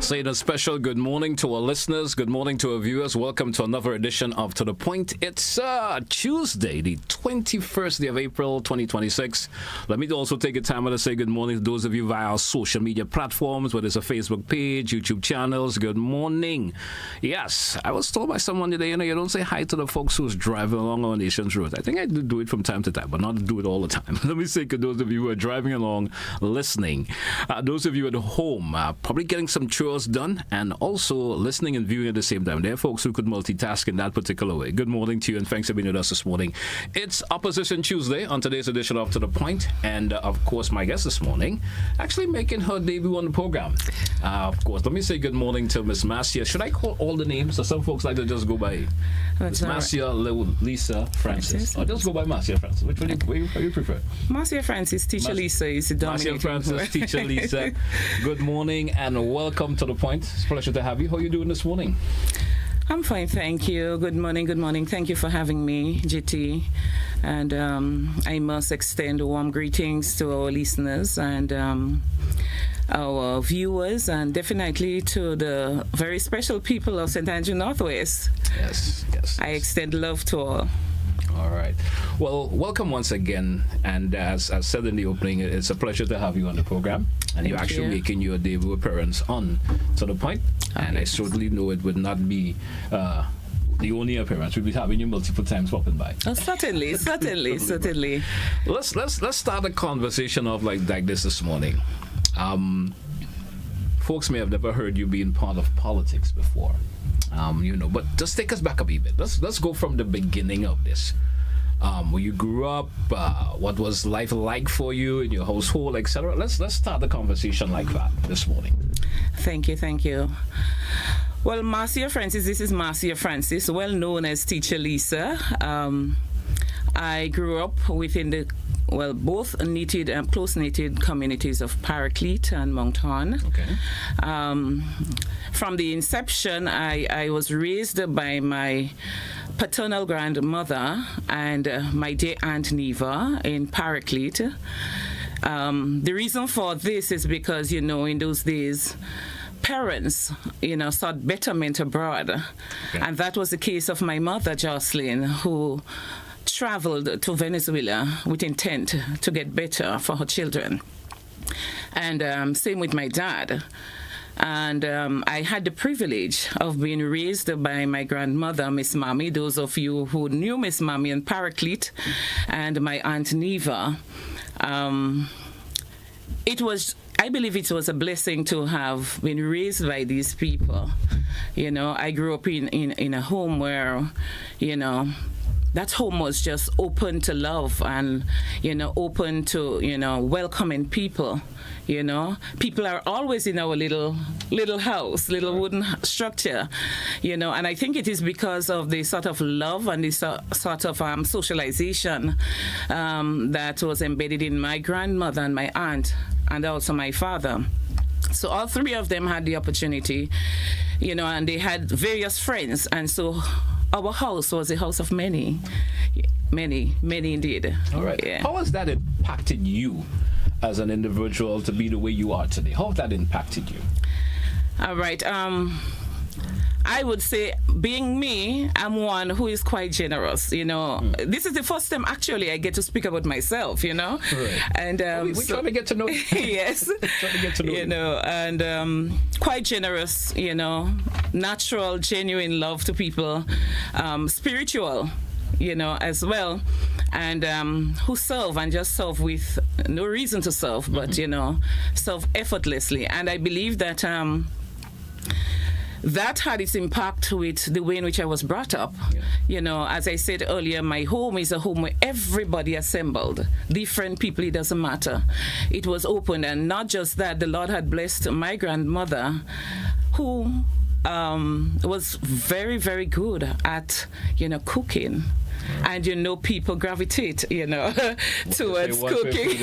Saying a special good morning to our listeners, good morning to our viewers. Welcome to another edition of To The Point. It's Tuesday, the 21st day of April, 2026. Let me also take a time to say good morning to those of you via our social media platforms, whether it's a Facebook page, YouTube channels. Good morning. Yes, I was told by someone today, you don't say hi to the folks who's driving along our nation's roads. I think I do it from time to time, but not do it all the time. Let me say to those of you who are driving along, listening. Those of you at home, probably getting some chores done and also listening and viewing at the same time. There are folks who could multitask in that particular way. Good morning to you and thanks for being with us this morning. It's Opposition Tuesday on today's edition of To The Point, and of course my guest this morning actually making her debut on the program. Of course, let me say good morning to Miss Marcia. Should I call all the names, or some folks like to just go by Miss Marcia, Lisa, Francis, or just go by Marcia Francis? Which one do you prefer? Marcia Francis, Teacher Lisa is the dominating. Marcia Francis, Teacher Lisa. Good morning and welcome to The Point. It's a pleasure to have you. How are you doing this morning? I'm fine, thank you. Good morning, good morning. Thank you for having me, GT. And I must extend warm greetings to our listeners and our viewers, and definitely to the very special people of St. Andrew Northwest. Yes. I extend love to all. All right. Well, welcome once again. And as I said in the opening, it's a pleasure to have you on the program. And you're actually making your debut appearance on To The Point. And I certainly know it would not be the only appearance. We'll be having you multiple times popping by. Oh, certainly. Let's start the conversation off like this morning. Folks may have never heard you being part of politics before. But just take us back a wee bit. Let's go from the beginning of this. Where you grew up, what was life like for you in your household, etc. Let's start the conversation like that this morning. Thank you. Well, Marcia Francis, this is Marcia Francis, well known as Teacher Lisa. I grew up within both knitted and close-knitted communities of Paraclete and Mount Horn. Okay. From the inception, I was raised by my paternal grandmother and my dear Aunt Neva in Paraclete. The reason for this is because, in those days, parents, sought betterment abroad. Okay. And that was the case of my mother, Jocelyn, who traveled to Venezuela with intent to get better for her children. And same with my dad. And I had the privilege of being raised by my grandmother, Miss Mammy, those of you who knew Miss Mammy in Paraclete, and my Aunt Neva. I believe it was a blessing to have been raised by these people. I grew up in a home where, that home was just open to love and, open to, welcoming people. People are always in our little house, little wooden structure, and I think it is because of the sort of love and the sort of socialization that was embedded in my grandmother and my aunt and also my father. So all three of them had the opportunity, and they had various friends, and so our house was a house of many indeed. All right. Yeah. How has that impacted you as an individual to be the way you are today? How has that impacted you? All right. I would say, being me, I'm one who is quite generous. This is the first time actually I get to speak about myself. Right. And we're trying to get to know you. Yes. Trying to get to know you. And quite generous. Natural, genuine love to people, spiritual. As well, and who serve and just serve with no reason to serve, but serve effortlessly. And I believe that that had its impact with the way in which I was brought up. Yeah. As I said earlier, my home is a home where everybody assembled. Different people, it doesn't matter. It was open, and not just that, the Lord had blessed my grandmother, who was very, very good at, cooking. And people gravitate, towards cooking.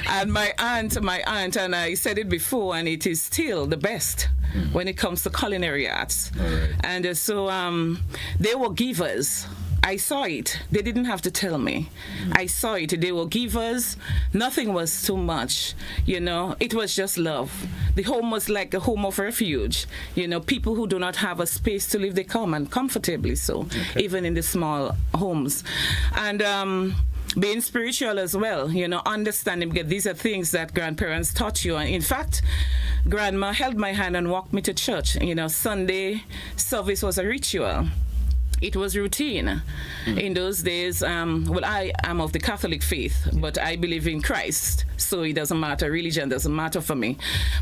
And my aunt, and I said it before, and it is still the best when it comes to culinary arts. Right. And so they were givers. I saw it. They didn't have to tell me. I saw it. They were givers. Nothing was too much. It was just love. The home was like a home of refuge. People who do not have a space to live, they come, and comfortably so, even in the small homes. And being spiritual as well, understanding, because these are things that grandparents taught you. And in fact, grandma held my hand and walked me to church. Sunday service was a ritual. It was routine. In those days, I am of the Catholic faith, but I believe in Christ, so it doesn't matter. Religion doesn't matter for me.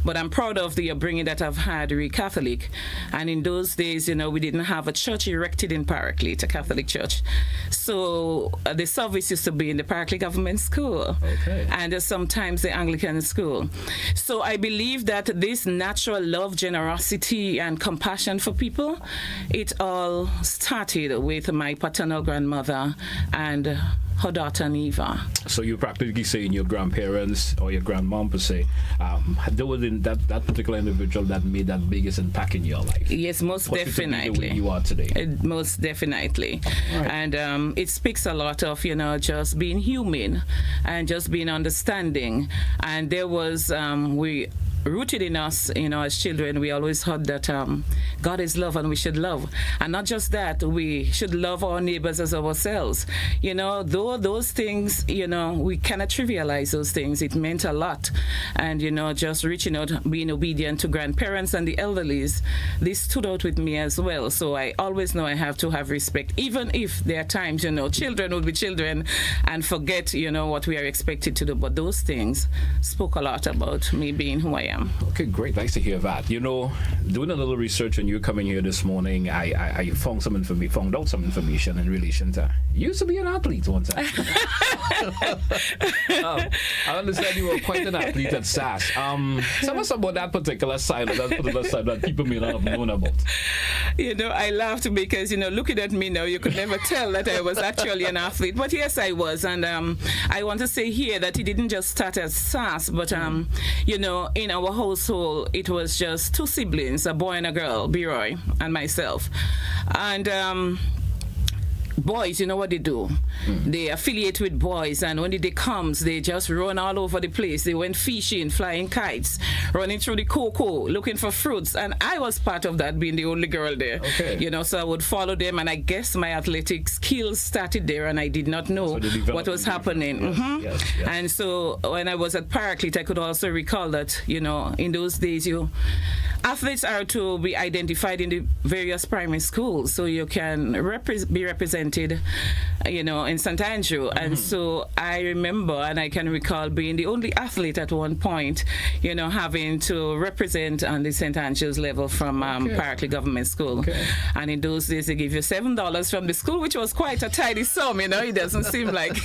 But I'm proud of the upbringing that I've had, really Catholic. And in those days, we didn't have a church erected in Paraclete, a Catholic church. So the service used to be in the Paraclete Government School, and sometimes the Anglican school. So I believe that this natural love, generosity, and compassion for people, it all started with my paternal grandmother and her daughter Neva. So you're practically saying your grandparents or your grandmom per se, they were in that particular individual that made that biggest impact in your life. Yes, most definitely. The way you are today. Most definitely. Right. And it speaks a lot of just being human and just being understanding. And there was we rooted in us, as children, we always heard that God is love and we should love. And not just that, we should love our neighbors as ourselves. Though those things, we cannot trivialize those things. It meant a lot. And, just reaching out, being obedient to grandparents and the elderlies, this stood out with me as well. So I always know I have to have respect, even if there are times, children will be children and forget, what we are expected to do. But those things spoke a lot about me being who I am. Okay, great. Nice to hear that. Doing a little research when you coming here this morning, I found out some information in relation to you used to be an athlete one time. I understand you were quite an athlete at SAS. Tell us about that particular side that people may not have known about. I laughed because, looking at me now, you could never tell that I was actually an athlete. But yes, I was. And I want to say here that it didn't just start as SAS, but, in our household, it was just two siblings, a boy and a girl, Biroy and myself. And boys, you know what they do? They affiliate with boys, and when the day comes, they just run all over the place. They went fishing, flying kites, running through the cocoa, looking for fruits. And I was part of that, being the only girl there. So I would follow them, and I guess my athletic skills started there, and I did not know what was happening. Yes. And so when I was at Paraclete, I could also recall that, in those days, athletes are to be identified in the various primary schools, so you can be represented, in St. Andrew. And so I remember, and I can recall being the only athlete at one point, having to represent on the St. Andrew's level from Paraclete Government School. And in those days, they give you $7 from the school, which was quite a tidy sum, it doesn't seem like,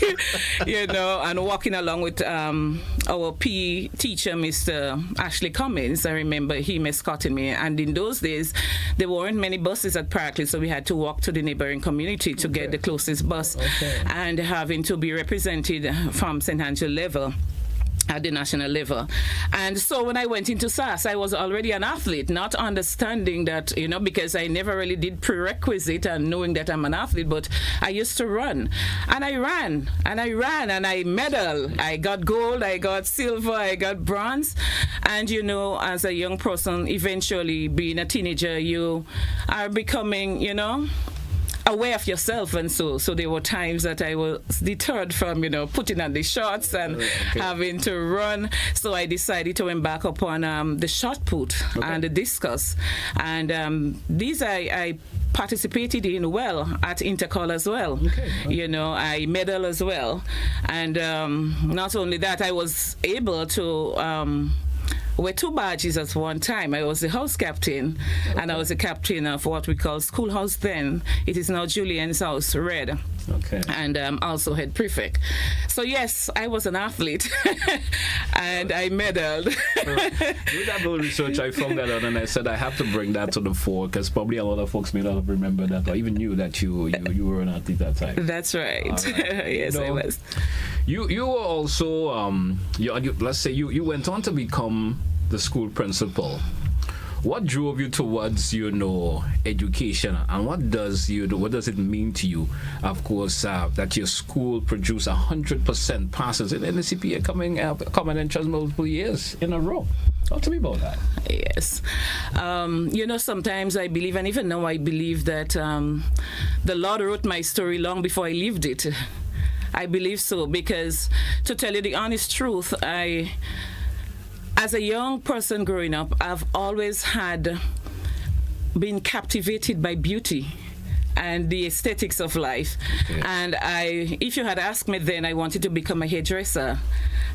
and walking along with our PE teacher, Mr. Ashley Cummins. I remember him escorting me. And in those days, there weren't many buses at Paraclete, so we had to walk to the neighboring community to get the closest bus, and having to be represented from St. Andrew level at the national level. And so when I went into SAS, I was already an athlete, not understanding that, because I never really did prerequisite and knowing that I'm an athlete, but I used to run. And I ran, and I medaled. I got gold, I got silver, I got bronze. And, as a young person, eventually being a teenager, you are becoming, aware of yourself, and so there were times that I was deterred from putting on the shorts and having to run. So I decided to embark upon the shot put and the discus, and these I participated in well at Intercol as well. I medal as well, and not only that, I was able to wear two badges at one time. I was the house captain, and I was the captain of what we call schoolhouse then. It is now Julian's House, Red. And also head prefect. So yes, I was an athlete, and I medaled. With that little research, I found that out, and I said I have to bring that to the fore, because probably a lot of folks may not have remembered that, or even knew that you were an athlete that time. That's right. Yes, I was. You were also let's say you went on to become the school principal. What drove you towards, education, and what does it mean to you? Of course, that your school produced 100% passes in the CPA common entrance multiple years in a row. Talk to me about that. Yes. Sometimes I believe, and even now I believe, that the Lord wrote my story long before I lived it. I believe so, because to tell you the honest truth, as a young person growing up, I've always been captivated by beauty and the aesthetics of life. Okay. And if you had asked me then, I wanted to become a hairdresser.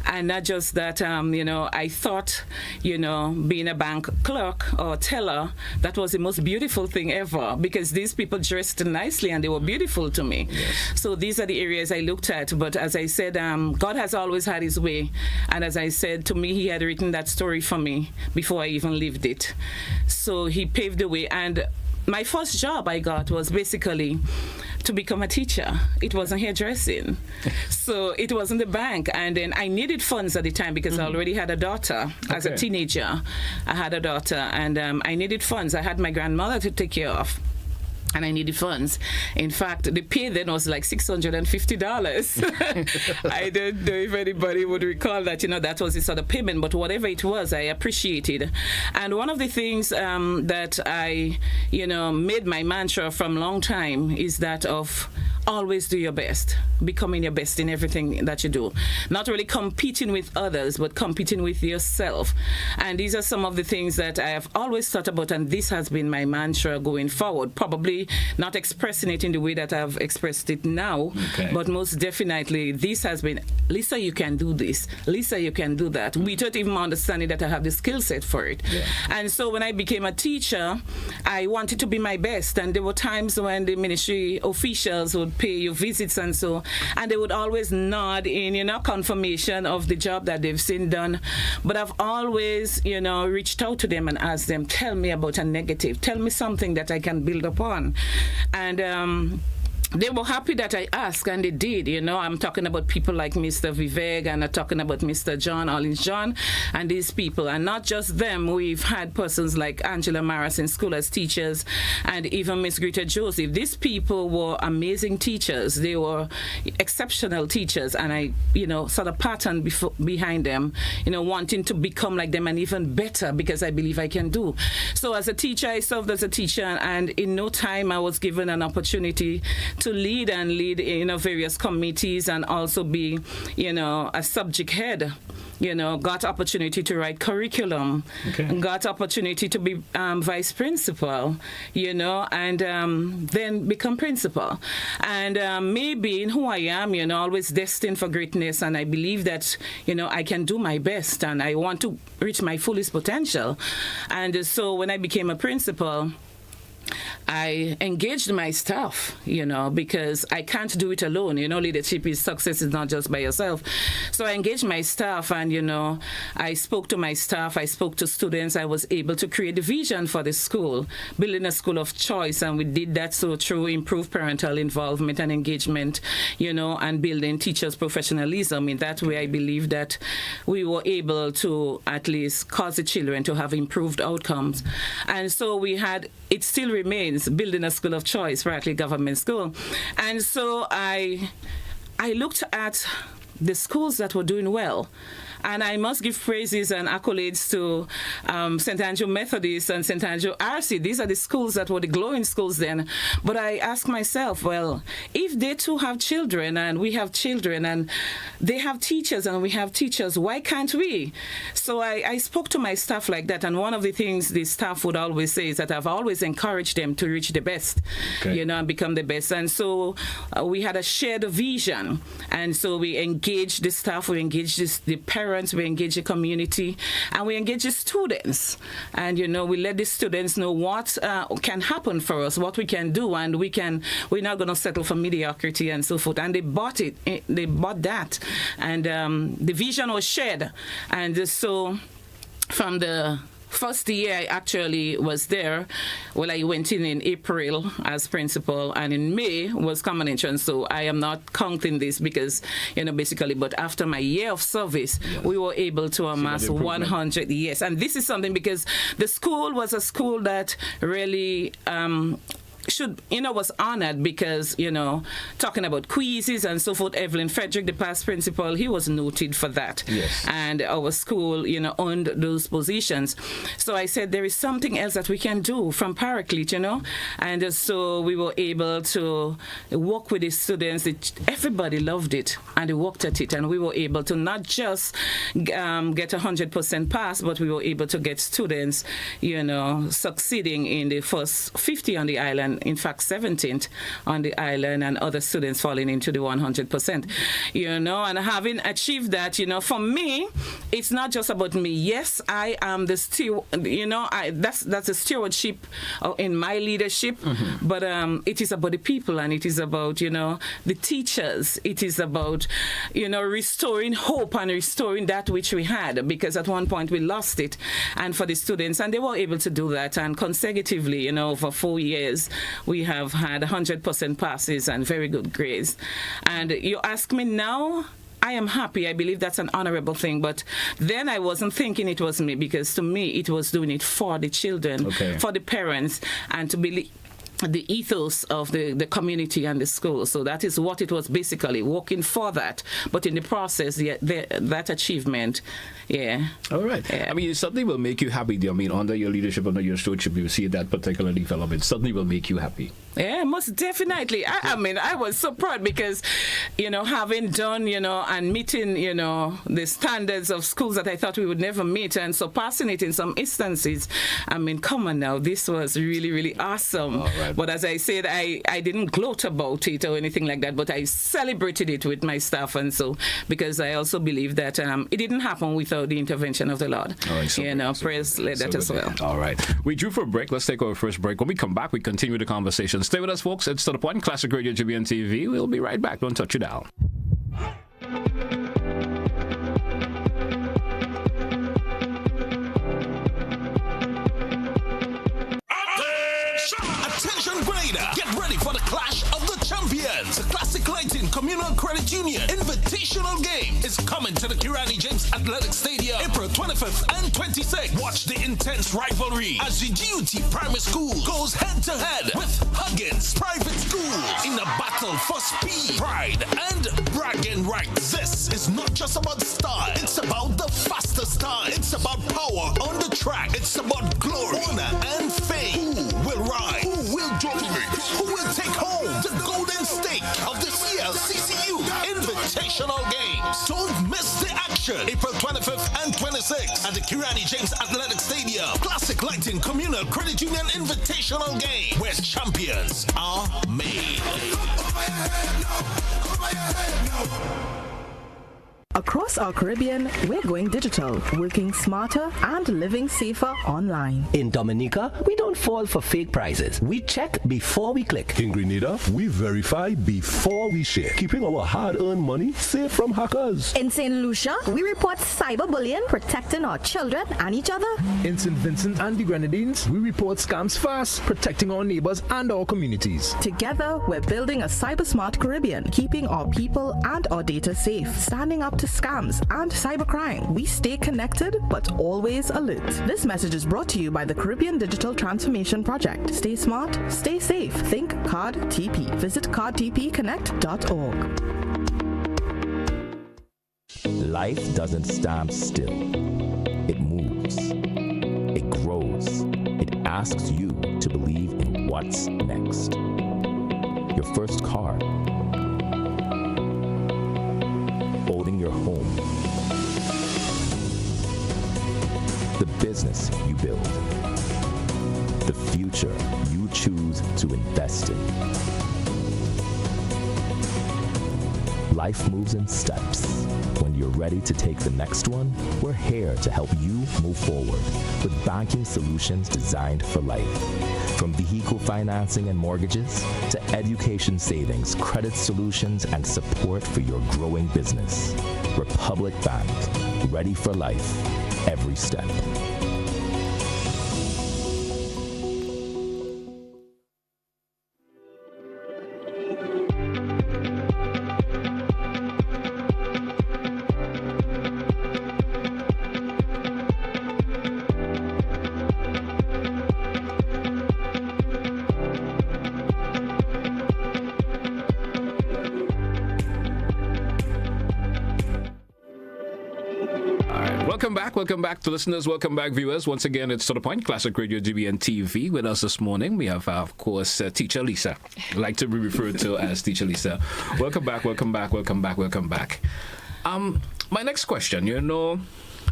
And not just that, I thought, being a bank clerk or teller, that was the most beautiful thing ever, because these people dressed nicely and they were beautiful to me. Yes. So these are the areas I looked at. But as I said, God has always had his way. And as I said, to me, he had written that story for me before I even lived it. So he paved the way. And my first job I got was basically to become a teacher. It wasn't hairdressing. So it wasn't the bank. And then I needed funds at the time because I already had a daughter. As a teenager, I had a daughter, and I needed funds. I had my grandmother to take care of, and I needed funds. In fact, the pay then was like $650. I don't know if anybody would recall that, that was the sort of payment, but whatever it was, I appreciated. And one of the things that I, made my mantra from a long time is that of always do your best, becoming your best in everything that you do. Not really competing with others, but competing with yourself. And these are some of the things that I have always thought about, and this has been my mantra going forward. Probably not expressing it in the way that I've expressed it now, but most definitely this has been, Lisa, you can do this. Lisa, you can do that. Without even understanding that I have the skill set for it. Yeah. And so when I became a teacher, I wanted to be my best. And there were times when the ministry officials would pay you visits and so, and they would always nod in, confirmation of the job that they've seen done. But I've always, reached out to them and asked them, tell me about a negative. Tell me something that I can build upon. And they were happy that I asked, and they did. I'm talking about people like Mr. Vivek, and I'm talking about Mr. John, Ollins John, and these people. And not just them, we've had persons like Angela Maris in school as teachers, and even Miss Greta Joseph. These people were amazing teachers. They were exceptional teachers, and I, sort of pattern behind them, wanting to become like them and even better, because I believe I can do. So as a teacher, I served as a teacher, and in no time I was given an opportunity to lead various committees, and also be a subject head. Got opportunity to write curriculum, got opportunity to be vice principal, and then become principal. And maybe in who I am, always destined for greatness, and I believe that I can do my best, and I want to reach my fullest potential. And so when I became a principal, I engaged my staff, because I can't do it alone. Leadership is success is not just by yourself. So I engaged my staff, and, I spoke to my staff, I spoke to students. I was able to create a vision for the school, building a school of choice. And we did that through improved parental involvement and engagement, and building teachers' professionalism. In that way, I believe that we were able to at least cause the children to have improved outcomes. And so it still remains building a school of choice, rightly government school. And so I looked at the schools that were doing well. And I must give praises and accolades to St. Andrew Methodist and St. Andrew RC. These are the schools that were the glowing schools then. But I asked myself, well, if they too have children, and we have children, and they have teachers, and we have teachers, why can't we? So I spoke to my staff like that. And one of the things the staff would always say is that I've always encouraged them to reach the best, and become the best. And so we had a shared vision. And so we engaged the staff, we engaged the parents, we engage the community, and we engage the students. And, we let the students know what can happen for us, what we can do, and we're not going to settle for mediocrity and so forth. And they bought it. They bought that. And the vision was shared. And so from the first year I actually was there, well, I went in April as principal, and in May was combination. So I am not counting this because, basically, but after my year of service, we were able to amass 100. Yes, and this is something because the school was a school that really was honored because, talking about quizzes and so forth, Evelyn Frederick, the past principal, he was noted for that. Yes. And our school, earned those positions. So I said, there is something else that we can do from Paraclete, And so we were able to work with the students. Everybody loved it, and they worked at it. And we were able to not just get 100% pass, but we were able to get students, succeeding in the first 50 on the island. In fact, 17th on the island, and other students falling into the 100%. And having achieved that, for me, it's not just about me. Yes, I am the steward. That's a stewardship in my leadership. Mm-hmm. But it is about the people, and it is about the teachers. It is about restoring hope and restoring that which we had, because at one point we lost it. And for the students, and they were able to do that, and consecutively, for 4 years. We have had 100% passes and very good grades. And you ask me now, I am happy. I believe that's an honorable thing. But then I wasn't thinking it was me, because to me, it was doing it for the children, for the parents, and to believe the ethos of the community and the school. So that is what it was, basically, working for that. But in the process, that achievement, All right. Yeah. I mean, it certainly will make you happy. I mean, under your leadership, under your stewardship, you see that particular development. Certainly will make you happy. Yeah, most definitely. I mean, I was so proud because, having done, and meeting, the standards of schools that I thought we would never meet, and surpassing it in some instances. I mean, come on now, this was really, really awesome. All right. But as I said, I didn't gloat about it or anything like that, but I celebrated it with my staff, and so, because I also believe that it didn't happen without the intervention of the Lord. All right, praise led that as well. All right. We drew for a break. Let's take our first break. When we come back, we continue the conversation. Stay with us, folks. It's To The Point, Classic Radio GBN TV. We'll be right back. Don't touch it down. Attention grader, get ready for the clash of the champions. The Classic Lighting Communal Credit Union Invitational Game is coming to the Kirani James Athletic Stadium April 25th and 26th. Watch the intense rivalry as the GUT Primary School goes head-to-head with Huggins Private School in a battle for speed, pride, and bragging rights. This is not just about style, it's about the fastest time. It's about power on the track. It's about glory, honor, and fame. Who will ride? Who will dominate? Who will take home the golden stake of the CLCCU Invitational Games? Don't miss the action. April 25th and 26th at the Kirani James Athletic Stadium. Classic Lighting Communal Credit Union Invitational Game, where champions are made. Across our Caribbean, we're going digital, working smarter and living safer online. In Dominica, we don't fall for fake prices. We check before we click. In Grenada, we verify before we share, keeping our hard-earned money safe from hackers. In St. Lucia, we report cyberbullying, protecting our children and each other. In St. Vincent and the Grenadines, we report scams fast, protecting our neighbors and our communities. Together, we're building a cyber-smart Caribbean, keeping our people and our data safe, standing up to scams and cybercrime. We stay connected, but always alert. This message is brought to you by the Caribbean Digital Transformation Project. Stay smart, stay safe. Think Card TP. Visit cardtpconnect.org. Life doesn't stand still. It moves. It grows. It asks you to believe in what's next. Your first car. Owning your home. The business you build. The future you choose to invest in. Life moves in steps. When you're ready to take the next one, we're here to help you move forward with banking solutions designed for life. From vehicle financing and mortgages to education savings, credit solutions, and support for your growing business. Republic Bank, ready for life, every step. Welcome back to listeners. Welcome back, viewers. Once again, it's To The Point, Classic Radio GBN TV. With us this morning, we have, of course, Teacher Lisa. I like to be referred to as Teacher Lisa. Welcome back. My next question,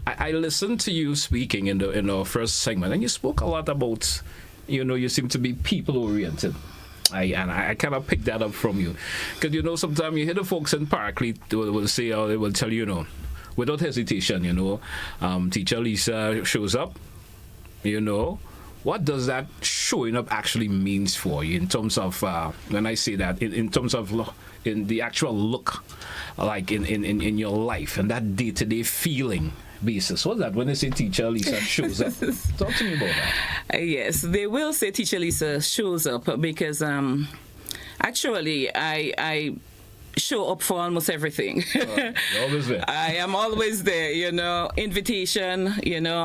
I listened to you speaking in our first segment, and you spoke a lot about, you seem to be people-oriented. I kind of picked that up from you. Because, sometimes you hear the folks in Paraclete will say, or they will tell you, without hesitation, Teacher Lisa shows up, what does that showing up actually means for you in terms of, when I say that, in terms of in the actual look, like in your life and that day-to-day feeling basis? What's that when they say Teacher Lisa shows up? Talk to me about that. Yes, they will say Teacher Lisa shows up because actually I show up for almost everything. You're always there. I am always there, invitation,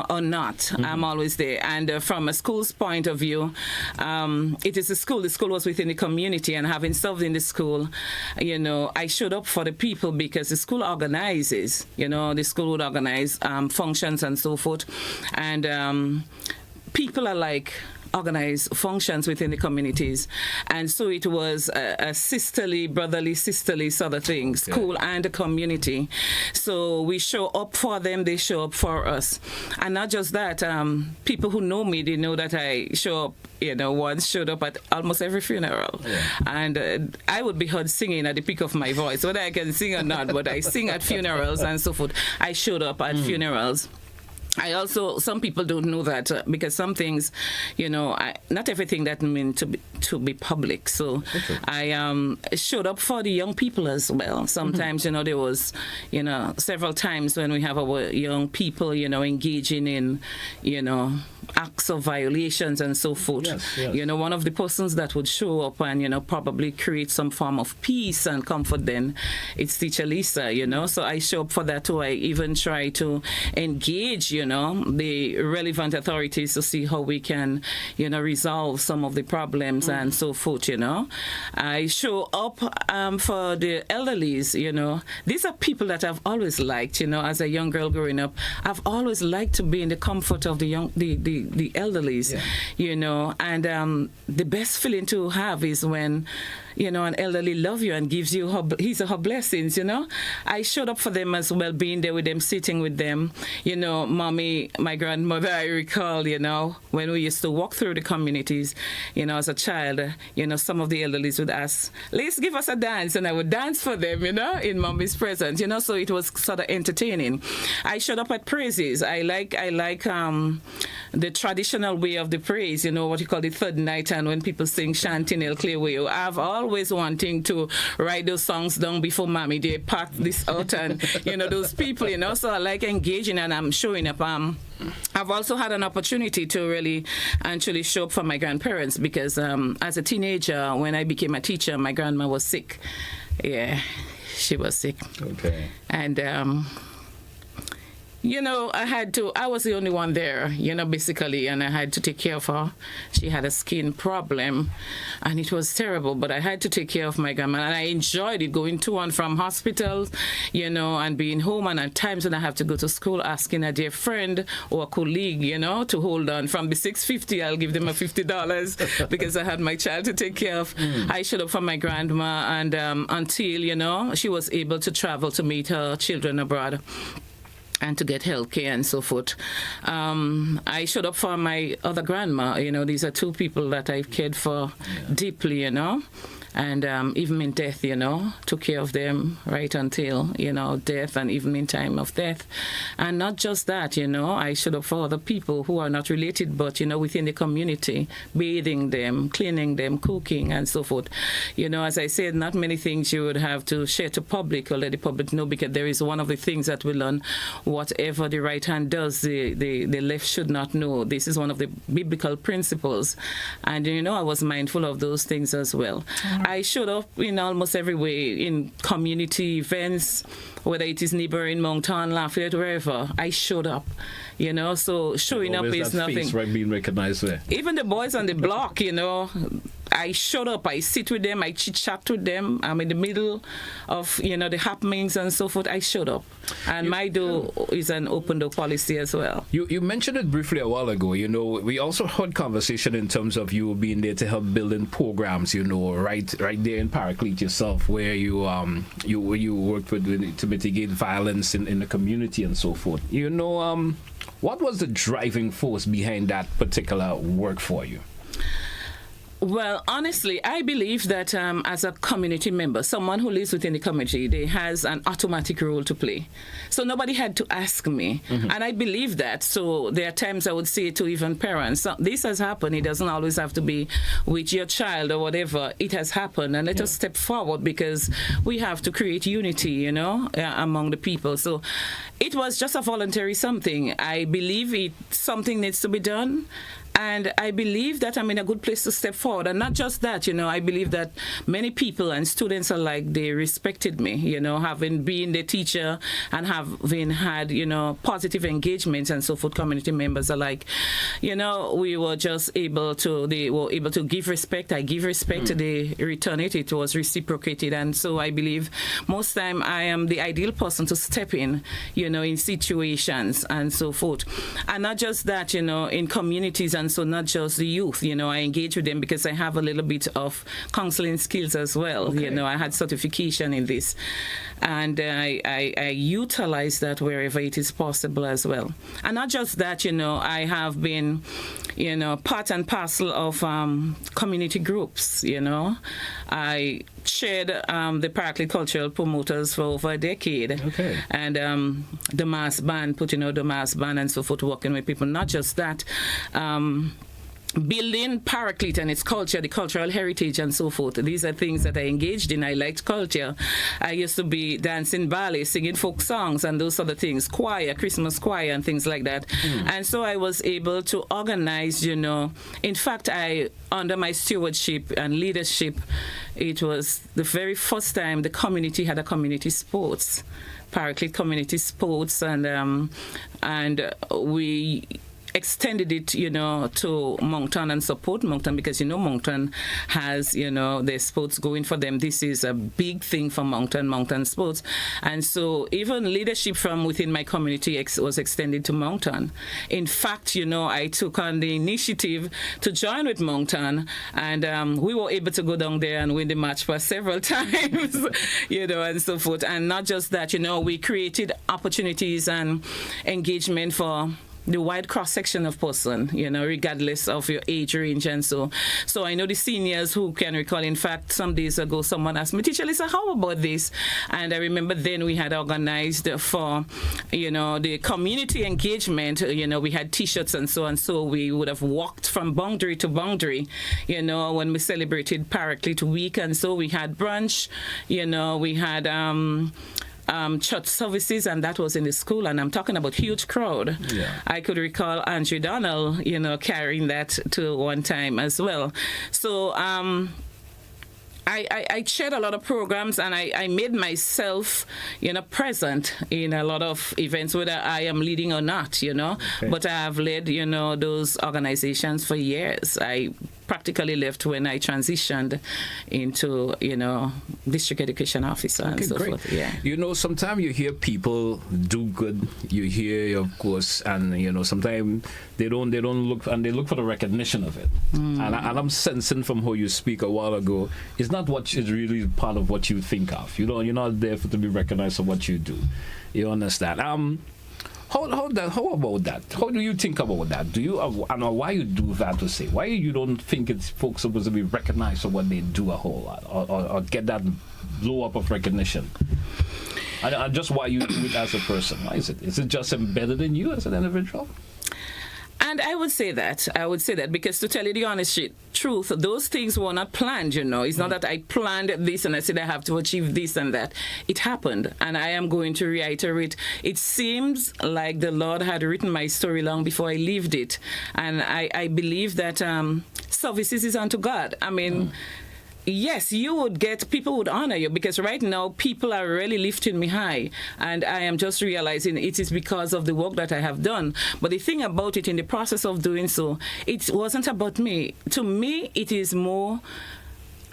or not. I'm always there. And from a school's point of view, it is a school. The school was within the community, and having served in the school, I showed up for the people because the school organizes, the school would organize functions and so forth. And people are like, organize functions within the communities, and so it was a sisterly, brotherly, sisterly sort of thing, school and the community. So we show up for them, they show up for us. And not just that, people who know me, they know that I show up, once showed up at almost every funeral. And I would be heard singing at the peak of my voice, whether I can sing or not, but I sing at funerals and so forth. I showed up at funerals. I also, some people don't know that because some things, not everything that mean to be public. So I showed up for the young people as well. Sometimes, there was, several times when we have our young people, engaging in, acts of violations and so forth. Yes. One of the persons that would show up and, probably create some form of peace and comfort, then it's Teacher Lisa, So I show up for that too. I even try to engage, the relevant authorities to see how we can, resolve some of the problems and so forth, I show up for the elderlies, These are people that I've always liked, as a young girl growing up. I've always liked to be in the comfort of the elderlies, and the best feeling to have is when an elderly love you and gives you his or her blessings, I showed up for them as well, being there with them, sitting with them. Mommy, my grandmother, I recall, when we used to walk through the communities, as a child, some of the elderlies would ask, let's give us a dance, and I would dance for them, in Mommy's presence, so it was sort of entertaining. I showed up at praises. I like the traditional way of the praise, what you call the third night, and when people sing Shantin El Clearway. I've always wanting to write those songs down before Mommy. They pack this out and, those people, so I like engaging and I'm showing up. I've also had an opportunity to really actually show up for my grandparents because as a teenager, when I became a teacher, my grandma was sick. Yeah, she was sick. Okay. And, I was the only one there, basically, and I had to take care of her. She had a skin problem, and it was terrible, but I had to take care of my grandma, and I enjoyed it, going to and from hospitals, and being home, and at times when I have to go to school, asking a dear friend or a colleague, to hold on. From the $6.50, I'll give them a $50 because I had my child to take care of. I showed up for my grandma, and until, she was able to travel to meet her children abroad and to get health care and so forth. I showed up for my other grandma. These are two people that I've cared for deeply, And even in death, took care of them right until, death and even in time of death. And not just that, I showed up for other people who are not related, but, within the community, bathing them, cleaning them, cooking, and so forth. As I said, not many things you would have to share to public or let the public know, because there is one of the things that we learn, whatever the right hand does, the left should not know. This is one of the biblical principles. And, I was mindful of those things as well. I showed up in almost every way, in community events, whether it is neighboring Moncton, Lafayette, wherever. I showed up, so showing up is nothing. Face, right, being recognized there. Even the boys on the block, I showed up, I sit with them, I chit-chat with them. I'm in the middle of, the happenings and so forth. I showed up. And my door is an open door policy as well. You mentioned it briefly a while ago. We also had conversation in terms of you being there to help building programs, right there in Paraclete yourself, where you worked with to mitigate violence in the community and so forth. What was the driving force behind that particular work for you? Well, honestly, I believe that as a community member, someone who lives within the community, they has an automatic role to play. So nobody had to ask me. And I believe that. So there are times I would say to even parents, so this has happened. It doesn't always have to be with your child or whatever. It has happened. And let us step forward because we have to create unity, among the people. So it was just a voluntary something. I believe something needs to be done. And I believe that I'm in a good place to step forward. And not just that, I believe that many people and students alike, they respected me, having been the teacher and having had, positive engagements and so forth, community members alike. We were just they were able to give respect. I give respect, they return it. It was reciprocated. And so I believe most time I am the ideal person to step in, in situations and so forth. And not just that, in communities and so not just the youth, I engage with them because I have a little bit of counseling skills as well. Okay. I had certification in this. And I utilize that wherever it is possible as well. And not just that, I have been, part and parcel of community groups, I chaired the Paraclete Cultural Promoters for over a decade. Okay. And the mass band, putting out the mass band and so forth, working with people. Not just that, building Paraclete and its culture, the cultural heritage and so forth. These are things that I engaged in. I liked culture. I used to be dancing ballet, singing folk songs and those sort of things, choir, Christmas choir and things like that. And so I was able to organize, in fact, under my stewardship and leadership, it was the very first time the community had a community sports, Paraclete community sports, and we extended it, to Moncton and support Moncton because, Moncton has, their sports going for them. This is a big thing for Moncton sports. And so even leadership from within my community was extended to Moncton. In fact, I took on the initiative to join with Moncton and we were able to go down there and win the match for several times, and so forth. And not just that, we created opportunities and engagement for the wide cross-section of person, regardless of your age range. And so I know the seniors who can recall, in fact, some days ago, someone asked me, Teacher Lisa, how about this? And I remember then we had organized for, the community engagement, we had T-shirts and so we would have walked from boundary to boundary, when we celebrated Paraclete Week. And so we had brunch, we had church services, and that was in the school, and I'm talking about huge crowd. Yeah. I could recall Andrew Donnell, carrying that to one time as well. So I chaired a lot of programs, and I made myself, present in a lot of events, whether I am leading or not, Okay. But I have led, those organizations for years. I practically left when I transitioned into, district education officer and so forth. Yeah. Sometimes you hear people do good. You hear, of course, and sometimes they don't look, and they look for the recognition of it. And I'm sensing from how you speak a while ago, it's not what is really part of what you think of. You're not there to be recognized for what you do. You understand? How about that? How do you think about that? Do you and why you do that to say? Why you don't think it's folks supposed to be recognized for what they do a whole lot or get that blow up of recognition? And just why you do it as a person? Why is it? Is it just embedded in you as an individual? And I would say that because, to tell you the honest truth, those things were not planned, It's not that I planned this and I said I have to achieve this and that. It happened, and I am going to reiterate. It seems like the Lord had written my story long before I lived it. And I believe that services is unto God. I mean, yes, people would honor you, because right now people are really lifting me high, and I am just realizing it is because of the work that I have done. But the thing about it, in the process of doing so, it wasn't about me. To me, it is more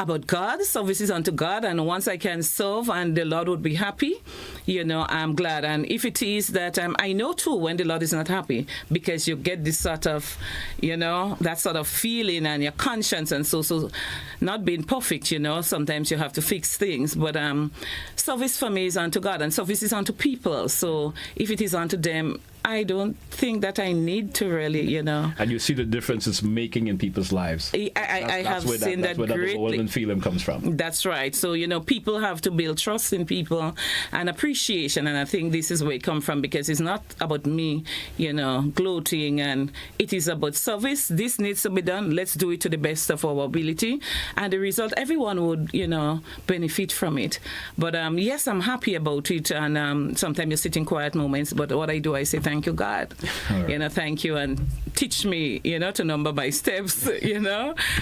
about God, services unto God, and once I can serve and the Lord would be happy, I'm glad. And if it is that I know too when the Lord is not happy, because you get this sort of, that sort of feeling, and your conscience, and so not being perfect, sometimes you have to fix things. But service for me is unto God, and service is unto people. So if it is unto them, I don't think that I need to really, And you see the difference it's making in people's lives. I have seen that greatly. That's where that overwhelming feeling comes from. That's right. So, people have to build trust in people and appreciation. And I think this is where it comes from, because it's not about me, gloating, and it is about service. This needs to be done. Let's do it to the best of our ability. And the result, everyone would, benefit from it. But yes, I'm happy about it. And sometimes you sit in quiet moments. But what I do, I say, thank you, God. Right. Thank you, and teach me, to number my steps,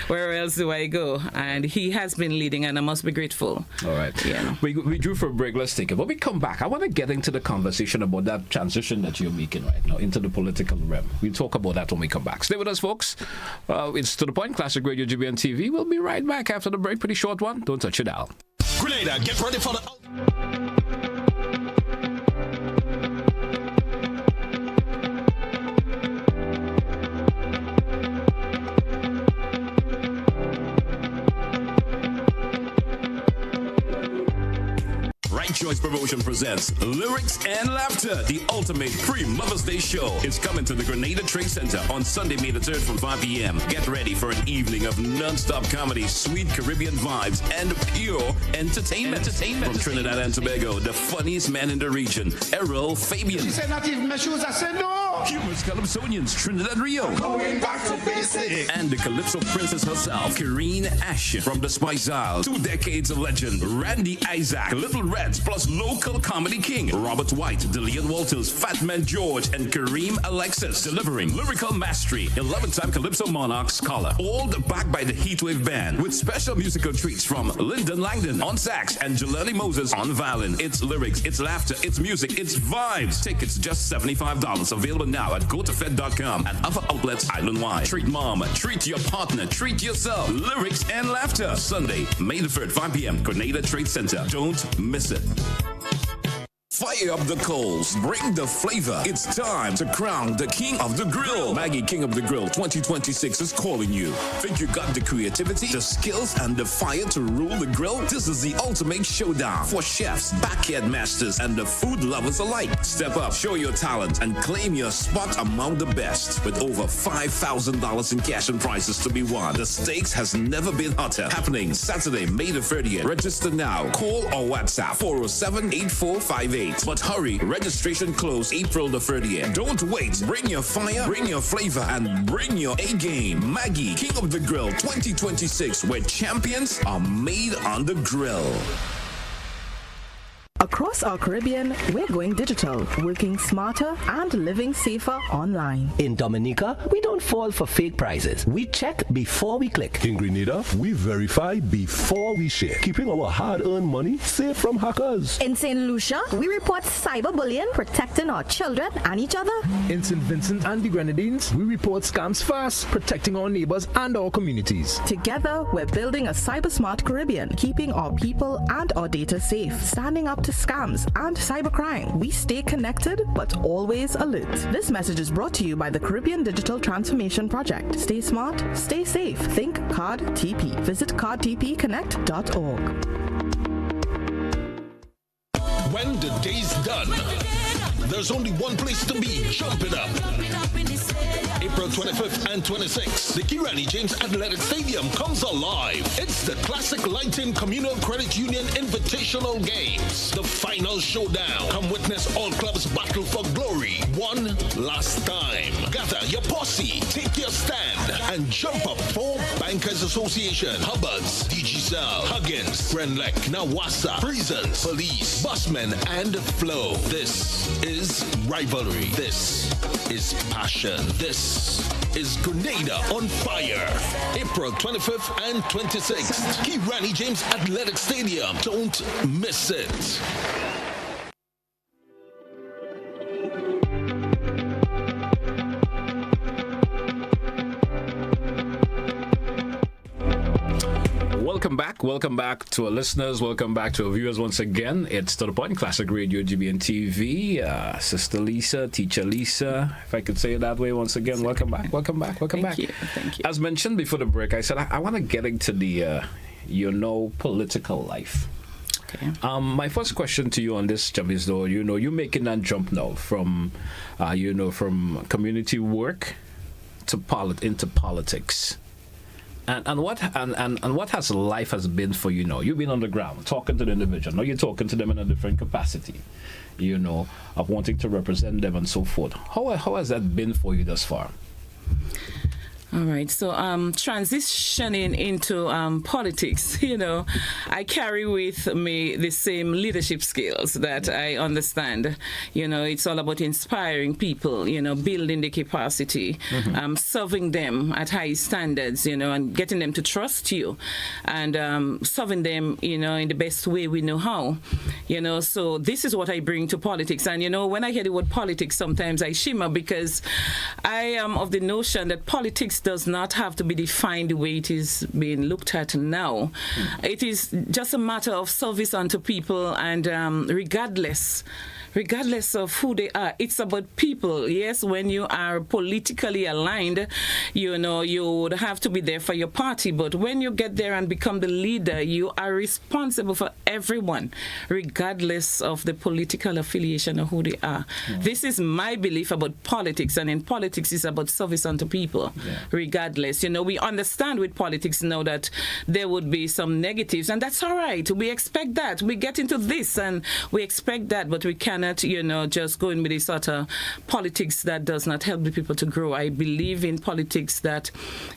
where else do I go? And he has been leading, and I must be grateful. All right. Yeah. We drew for a break. Let's take it. When we come back, I want to get into the conversation about that transition that you're making right now into the political realm. We'll talk about that when we come back. Stay with us, folks. It's To The Point, Classic Radio GBN TV. We'll be right back after the break. Pretty short one. Don't touch it dial. Grenada, get ready for the... Right Choice Promotion presents Lyrics and Laughter, the ultimate pre-Mother's Day show. It's coming to the Grenada Trade Center on Sunday, May the 3rd from 5 p.m. Get ready for an evening of non-stop comedy, sweet Caribbean vibes, and pure entertainment. From Trinidad and Tobago, the funniest man in the region, Errol Fabian. She said, not even my shoes. I said, no. Humorous Calypsonians, Trinidad Rio. Going back to basics. And the Calypso princess herself, Kareen Ashton from the Spice Isles. 2 decades of legend, Randy Isaac, Little Reds, plus local comedy king, Robert White, Dillian Walters, Fat Man George, and Kareem Alexis, delivering lyrical mastery, 11-time Calypso Monarch scholar, all backed by the Heatwave Band, with special musical treats from Lyndon Langdon on sax and Jaleli Moses on violin. It's lyrics, it's laughter, it's music, it's vibes. Tickets just $75. Available now at gotofed.com and other outlets island-wide. Treat mom, treat your partner, treat yourself. Lyrics and laughter. Sunday, May the 3rd, 5 p.m. Grenada Trade Center. Don't miss it. Fire up the coals, bring the flavor. It's time to crown the King of the Grill. Maggie King of the Grill 2026 is calling you. Think you got the creativity, the skills, and the fire to rule the grill? This is the ultimate showdown for chefs, backyard masters, and the food lovers alike. Step up, show your talent, and claim your spot among the best. With over $5,000 in cash and prizes to be won, the stakes has never been hotter. Happening Saturday, May the 30th. Register now. Call or WhatsApp 407-8458. But hurry, registration closed April the 30th. Don't wait. Bring your fire, bring your flavor, and bring your A-game. Maggie, King of the Grill 2026, where champions are made on the grill. Across our Caribbean, we're going digital, working smarter and living safer online. In Dominica, we don't fall for fake prices. We check before we click. In Grenada, we verify before we share, keeping our hard-earned money safe from hackers. In St. Lucia, we report cyberbullying, protecting our children and each other. In St. Vincent and the Grenadines, we report scams fast, protecting our neighbors and our communities. Together, we're building a cyber-smart Caribbean, keeping our people and our data safe, standing up to scams and cybercrime. We stay connected, but always alert. This message is brought to you by the Caribbean Digital Transformation Project. Stay smart, stay safe. Think Card TP. Visit cardtpconnect.org. When the day's done, there's only one place to be. Jump it up. April 25th and 26th, the Kirani James Athletic Stadium comes alive. It's the Classic Lighting Communal Credit Union Invitational Games, the final showdown. Come witness all clubs battle for glory one last time. Gather your posse, take your stand, and jump up for Bankers Association, Hubbards, DigiCell, Huggins, Renlec, Nawasa, Prisons, Police, Busmen, and Flow. This is rivalry. This is passion. This is Grenada on Fire. April 25th and 26th. Kirani James Athletic Stadium. Don't miss it. Welcome back to our listeners. Welcome back to our viewers once again. It's To The Point, Classic Radio, GBN TV. Sister Lisa, Teacher Lisa, if I could say it that way once again. Welcome back. Thank you. As mentioned before the break, I said I want to get into the, political life. Okay. My first question to you on this jump is, though, you're making that jump now from, from community work to into politics. And what has life has been for you now? You've been on the ground talking to the individual. Now you're talking to them in a different capacity, of wanting to represent them and so forth. How has that been for you thus far? All right. So transitioning into politics, I carry with me the same leadership skills that I understand. It's all about inspiring people, building the capacity, serving them at high standards, and getting them to trust you, and serving them, in the best way we know how. So this is what I bring to politics. And, when I hear the word politics, sometimes I shimmer because I am of the notion that politics does not have to be defined the way it is being looked at now. It is just a matter of service unto people, and regardless of who they are, it's about people. Yes, when you are politically aligned, you would have to be there for your party. But when you get there and become the leader, you are responsible for everyone, regardless of the political affiliation or who they are. Yeah. This is my belief about politics. And in politics, it's about service unto people, regardless. We understand with politics now that there would be some negatives, and that's all right. We expect that. We get into this, and we expect that, but we cannot just go in with this sort of politics that does not help the people to grow. I believe in politics that,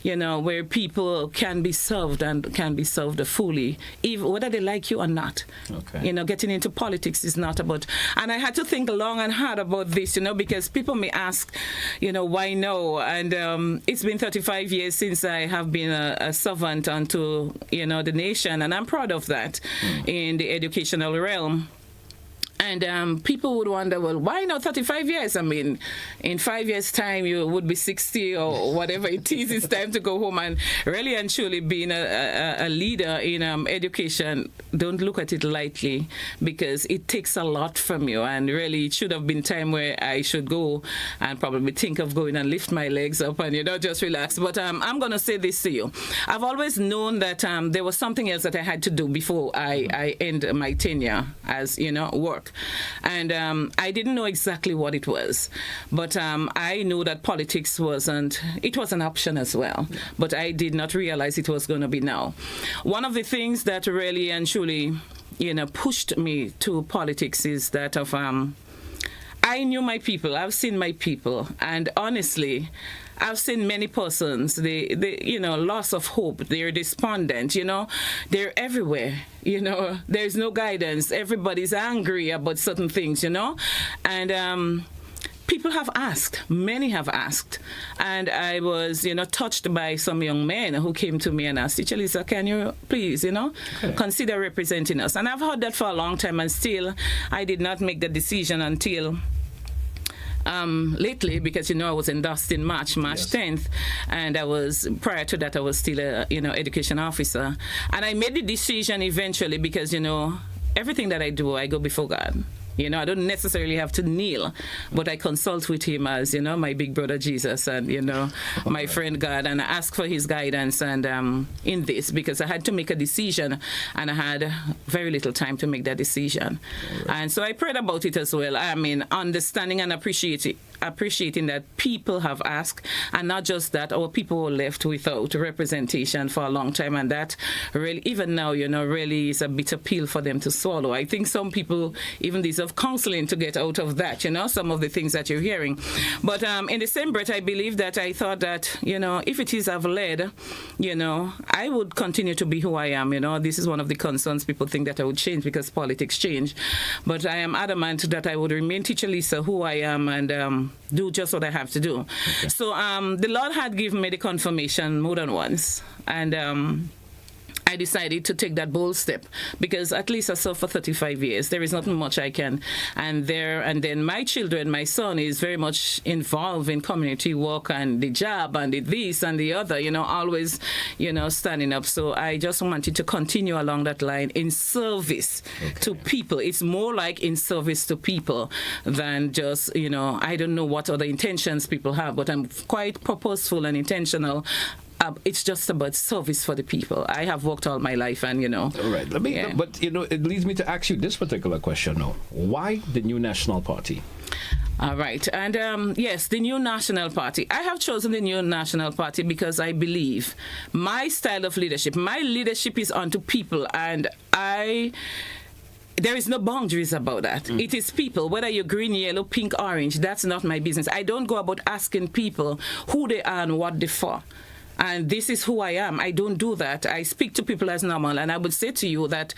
where people can be served and can be served fully, even whether they like you or not. Okay. Getting into politics is not about, and I had to think long and hard about this, because people may ask, why no? And it's been 35 years since I have been a servant unto, the nation, and I'm proud of that in the educational realm. And people would wonder, well, why not 35 years? I mean, in 5 years' time, you would be 60 or whatever it is. It's time to go home. And really and truly being a leader in education, don't look at it lightly, because it takes a lot from you. And really, it should have been time where I should go and probably think of going and lift my legs up and, just relax. But I'm going to say this to you. I've always known that there was something else that I had to do before I end my tenure as, work. And I didn't know exactly what it was, but I knew that politics wasn't an option as well, but I did not realize it was going to be now. One of the things that really and truly, pushed me to politics is that of, I knew my people, I've seen my people, and honestly, I've seen many persons, the loss of hope, they're despondent, they're everywhere, there's no guidance, everybody's angry about certain things, and people have asked, many have asked, and I was, touched by some young men who came to me and asked, Teacher Lisa, can you please, consider representing us? And I've heard that for a long time, and still I did not make the decision until lately, because I was endorsed in March 10th, and prior to that I was still a education officer, and I made the decision eventually because everything that I do, I go before God. I don't necessarily have to kneel, but I consult with him as, my big brother Jesus and, my friend God, and I ask for his guidance and in this, because I had to make a decision and I had very little time to make that decision. Right. And so I prayed about it as well. I mean, understanding and appreciating that people have asked, and not just that, our people were left without representation for a long time, and that really, even now, really is a bitter pill for them to swallow. I think some people, even these of counseling to get out of that, some of the things that you're hearing. But in the same breath, I believe that I thought that, if it is I've led, I would continue to be who I am. This is one of the concerns. People think that I would change because politics change. But I am adamant that I would remain Teacher Lisa, who I am, and do just what I have to do. Okay. So the Lord had given me the confirmation more than once. And I decided to take that bold step because at least I served for 35 years. There is nothing much I can. And then my children, my son is very much involved in community work and the job and the this and the other, always, standing up. So I just wanted to continue along that line in service to people. It's more like in service to people than just, I don't know what other intentions people have, but I'm quite purposeful and intentional. It's just about service for the people. I have worked all my life, and All right. But it leads me to ask you this particular question now. Why the New National Party? All right. And yes, the New National Party. I have chosen the New National Party because I believe my style of leadership, my leadership is unto people, and there is no boundaries about that. It is people, whether you're green, yellow, pink, orange, that's not my business. I don't go about asking people who they are and what they're for. And this is who I am. I don't do that. I speak to people as normal. And I would say to you that,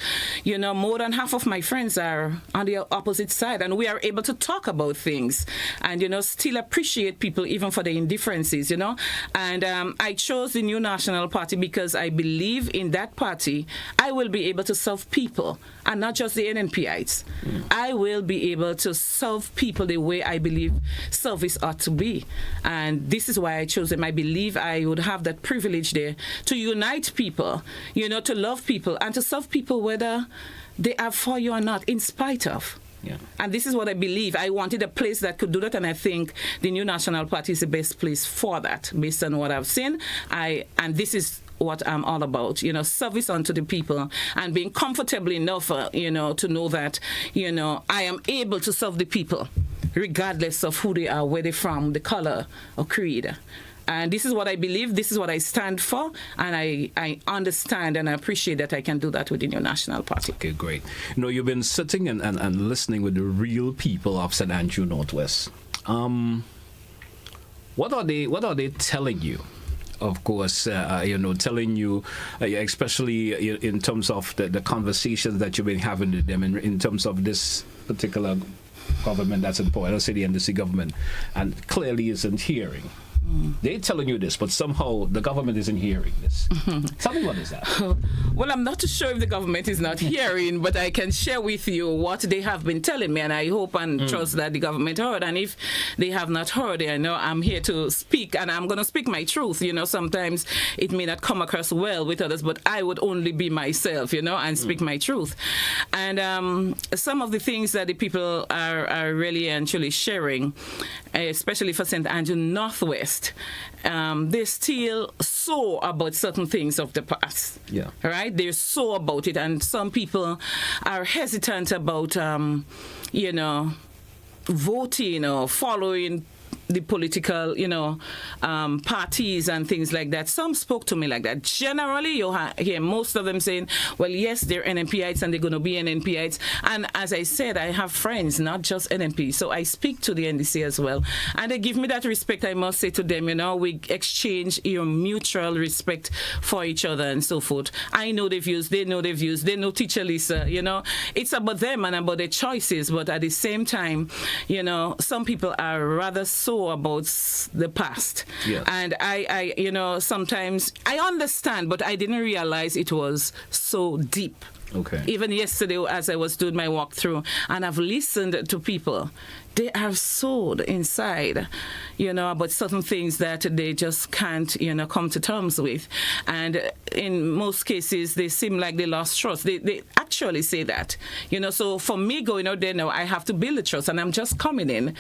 more than half of my friends are on the opposite side. And we are able to talk about things and, still appreciate people even for the indifferences, And I chose the New National Party because I believe in that party, I will be able to serve people and not just the NNPites. I will be able to serve people the way I believe service ought to be. And this is why I chose them. I believe I would have that privilege there to unite people, to love people and to serve people whether they are for you or not, in spite of. Yeah. And this is what I believe. I wanted a place that could do that, and I think the New National Party is the best place for that, based on what I've seen. And this is what I'm all about, service unto the people and being comfortable enough, to know that, I am able to serve the people, regardless of who they are, where they're from, the color or creed. And this is what I believe, this is what I stand for, and I understand and I appreciate that I can do that within your National Party. Okay, great. You've been sitting and listening with the real people of St. Andrew Northwest. What are they telling you? Of course, telling you, especially in terms of the conversations that you've been having with them in terms of this particular government that's in power, let's say the NDC government, and clearly isn't hearing. They're telling you this, but somehow the government isn't hearing this. Tell me, what is that? Well, I'm not too sure if the government is not hearing, but I can share with you what they have been telling me, and I hope and trust that the government heard. And if they have not heard, I'm here to speak, and I'm going to speak my truth. Sometimes it may not come across well with others, but I would only be myself, and speak my truth. And some of the things that the people are really and truly sharing, especially for St. Andrew Northwest, they're still sore about certain things of the past. Yeah. Right? They're sore about it. And some people are hesitant about, voting or following the political, parties and things like that. Some spoke to me like that. Generally, you hear most of them saying, well, yes, they're NNPites and they're going to be NNPites. And as I said, I have friends, not just NNP. So I speak to the NDC as well. And they give me that respect, I must say to them, we exchange your mutual respect for each other and so forth. I know their views, they know their views, they know Teacher Lisa, It's about them and about their choices. But at the same time, some people are rather so about the past. Yes. And I sometimes I understand, but I didn't realize it was so deep. Okay. Even yesterday, as I was doing my walkthrough, and I've listened to people, they are sold inside, about certain things that they just can't, come to terms with. And in most cases, they seem like they lost trust. They actually say that, So for me going out there now, I have to build a trust, and I'm just coming in,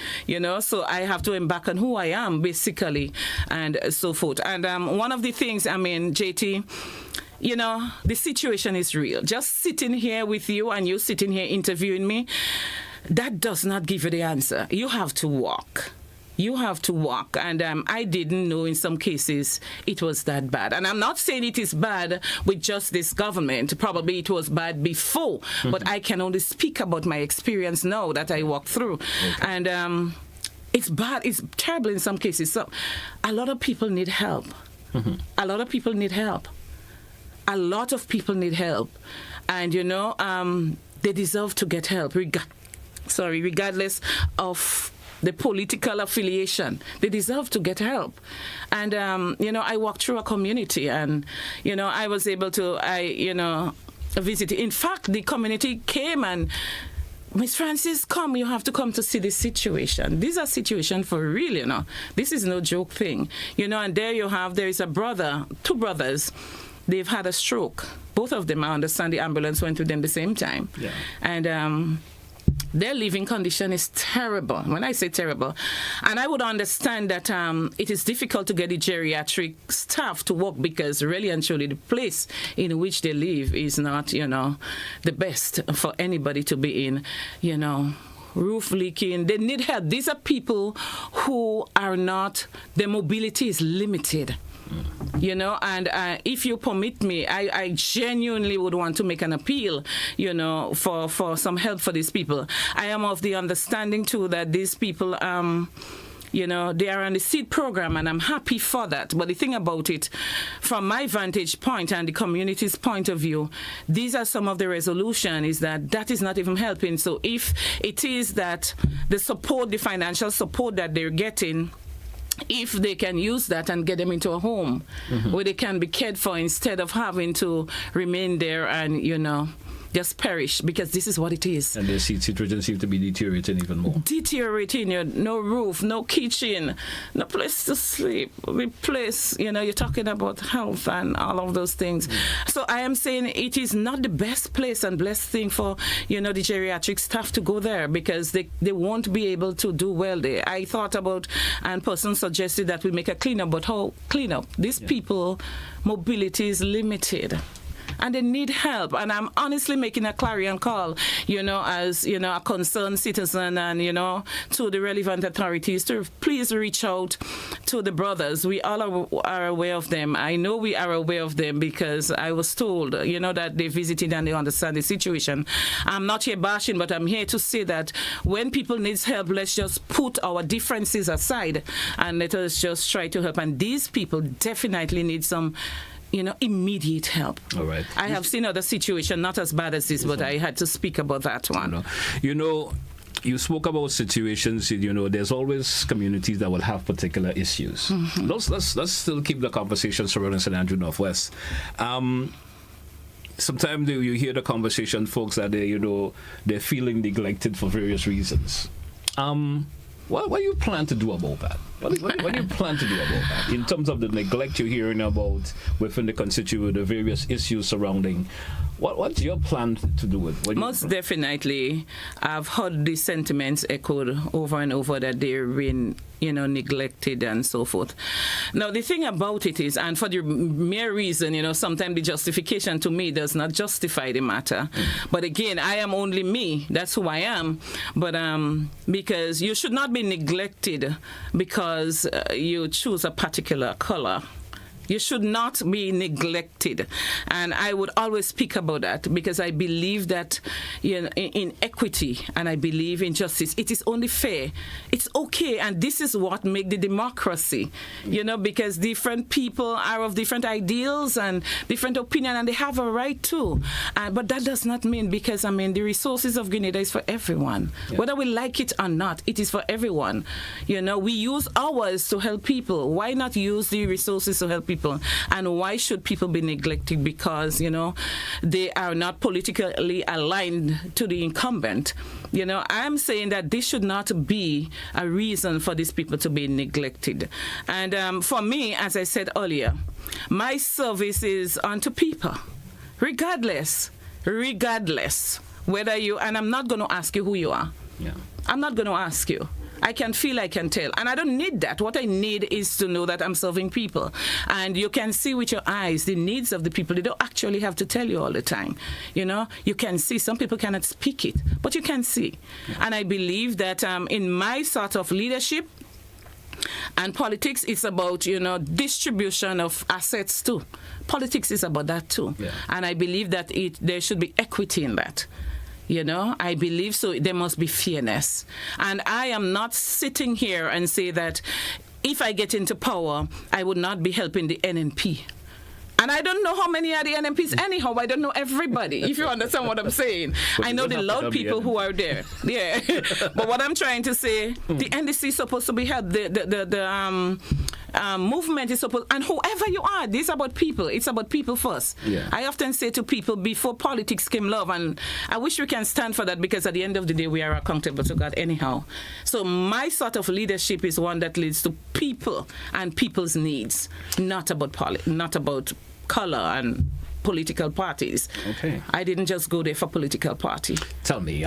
So I have to embark on who I am, basically, and so forth. And one of the things, JT, the situation is real. Just sitting here with you and you sitting here interviewing me, that does not give you the answer. You have to walk. you have to walk. And I didn't know in some cases it was that bad. And I'm not saying it is bad with just this government. Probably it was bad before, but I can only speak about my experience now that I walked through. Okay. And it's bad. It's terrible in some cases. So a lot of people need help. A lot of people need help. A lot of people need help. And, you know, they deserve to get help, regardless of the political affiliation. They deserve to get help. And, you know, I walked through a community and, you know, I was able to, visit. In fact, the community came and, Miss Francis, come, you have to come to see this situation. These are situations for real, you know. This is no joke thing. You know, and there is a brother, two brothers. They've had a stroke. Both of them, I understand the ambulance went to them the same time. Yeah. And their living condition is terrible. When I say terrible, and I would understand that it is difficult to get the geriatric staff to work because really and truly the place in which they live is not, you know, the best for anybody to be in, you know. Roof leaking, they need help. These are people who are not, their mobility is limited. You know, and if you permit me, I genuinely would want to make an appeal, you know, for some help for these people. I am of the understanding, too, that these people, you know, they are on the SEED program, and I'm happy for that. But the thing about it, from my vantage point and the community's point of view, these are some of the resolution is that is not even helping. So if it is that the support, the financial support that they're getting, if they can use that and get them into a home where they can be cared for instead of having to remain there and, you know, just perish, because this is what it is. And the situation seems to be deteriorating even more. Deteriorating, no roof, no kitchen, no place to sleep. Place, you know, you're talking about health and all of those things. So I am saying it is not the best place and blessed thing for, you know, the geriatric staff to go there because they won't be able to do well there. I thought about, and person suggested that we make a cleanup, but how cleanup? These people, mobility is limited. And they need help. And I'm honestly making a clarion call, you know, as, you know, a concerned citizen and, you know, to the relevant authorities to please reach out to the brothers. We all are aware of them. I know we are aware of them because I was told, you know, that they visited and they understand the situation. I'm not here bashing, but I'm here to say that when people need help, let's just put our differences aside and let us just try to help. And these people definitely need some, you know, immediate help. All right. I have seen other situations, not as bad as this, but I had to speak about that one. You know, you spoke about situations, you know, there's always communities that will have particular issues. Let's still keep the conversation surrounding St. Andrew Northwest. Sometimes you hear the conversation, folks, that they, you know, they're feeling neglected for various reasons. What do you plan to do about that? What do you plan to do about that? In terms of the neglect you're hearing about within the constituent, the various issues surrounding, what's your plan to do with it? Most definitely, I've heard the sentiments echoed over and over that they're being, you know, neglected and so forth. Now, the thing about it is, and for the mere reason, you know, sometimes the justification to me does not justify the matter. But again, I am only me. That's who I am. But because you should not be neglected because you choose a particular color. You should not be neglected. And I would always speak about that because I believe that, you know, in equity and I believe in justice. It is only fair. It's okay. And this is what makes the democracy, you know, because different people are of different ideals and different opinions and they have a right to. But that does not mean because, I mean, the resources of Grenada is for everyone. Yeah. Whether we like it or not, it is for everyone. You know, we use ours to help people. Why not use the resources to help people? And why should people be neglected because, you know, they are not politically aligned to the incumbent? You know, I'm saying that this should not be a reason for these people to be neglected. And for me, as I said earlier, my service is unto people, regardless, whether you, and I'm not going to ask you who you are. Yeah. I'm not going to ask you. I can feel, I can tell. And I don't need that. What I need is to know that I'm serving people. And you can see with your eyes the needs of the people. They don't actually have to tell you all the time. You know, you can see. Some people cannot speak it, but you can see. Yeah. And I believe that in my sort of leadership, And politics is about, distribution of assets too. Politics is about that too. Yeah. And I believe that there should be equity in that. I believe so. There must be fairness. And I am not sitting here and say that if I get into power, I would not be helping the NNP. And I don't know how many are the NMPs anyhow. I don't know everybody, if you understand what I'm saying. I know the loud people who are there. Yeah. But what I'm trying to say, the NDC is supposed to be held. The movement is supposed, and whoever you are, this is about people. It's about people first. Yeah. I often say to people, before politics came love, and I wish we can stand for that, because at the end of the day, we are accountable to God anyhow. So my sort of leadership is one that leads to people and people's needs, not about color and political parties. Okay. I didn't just go there for political party. Tell me,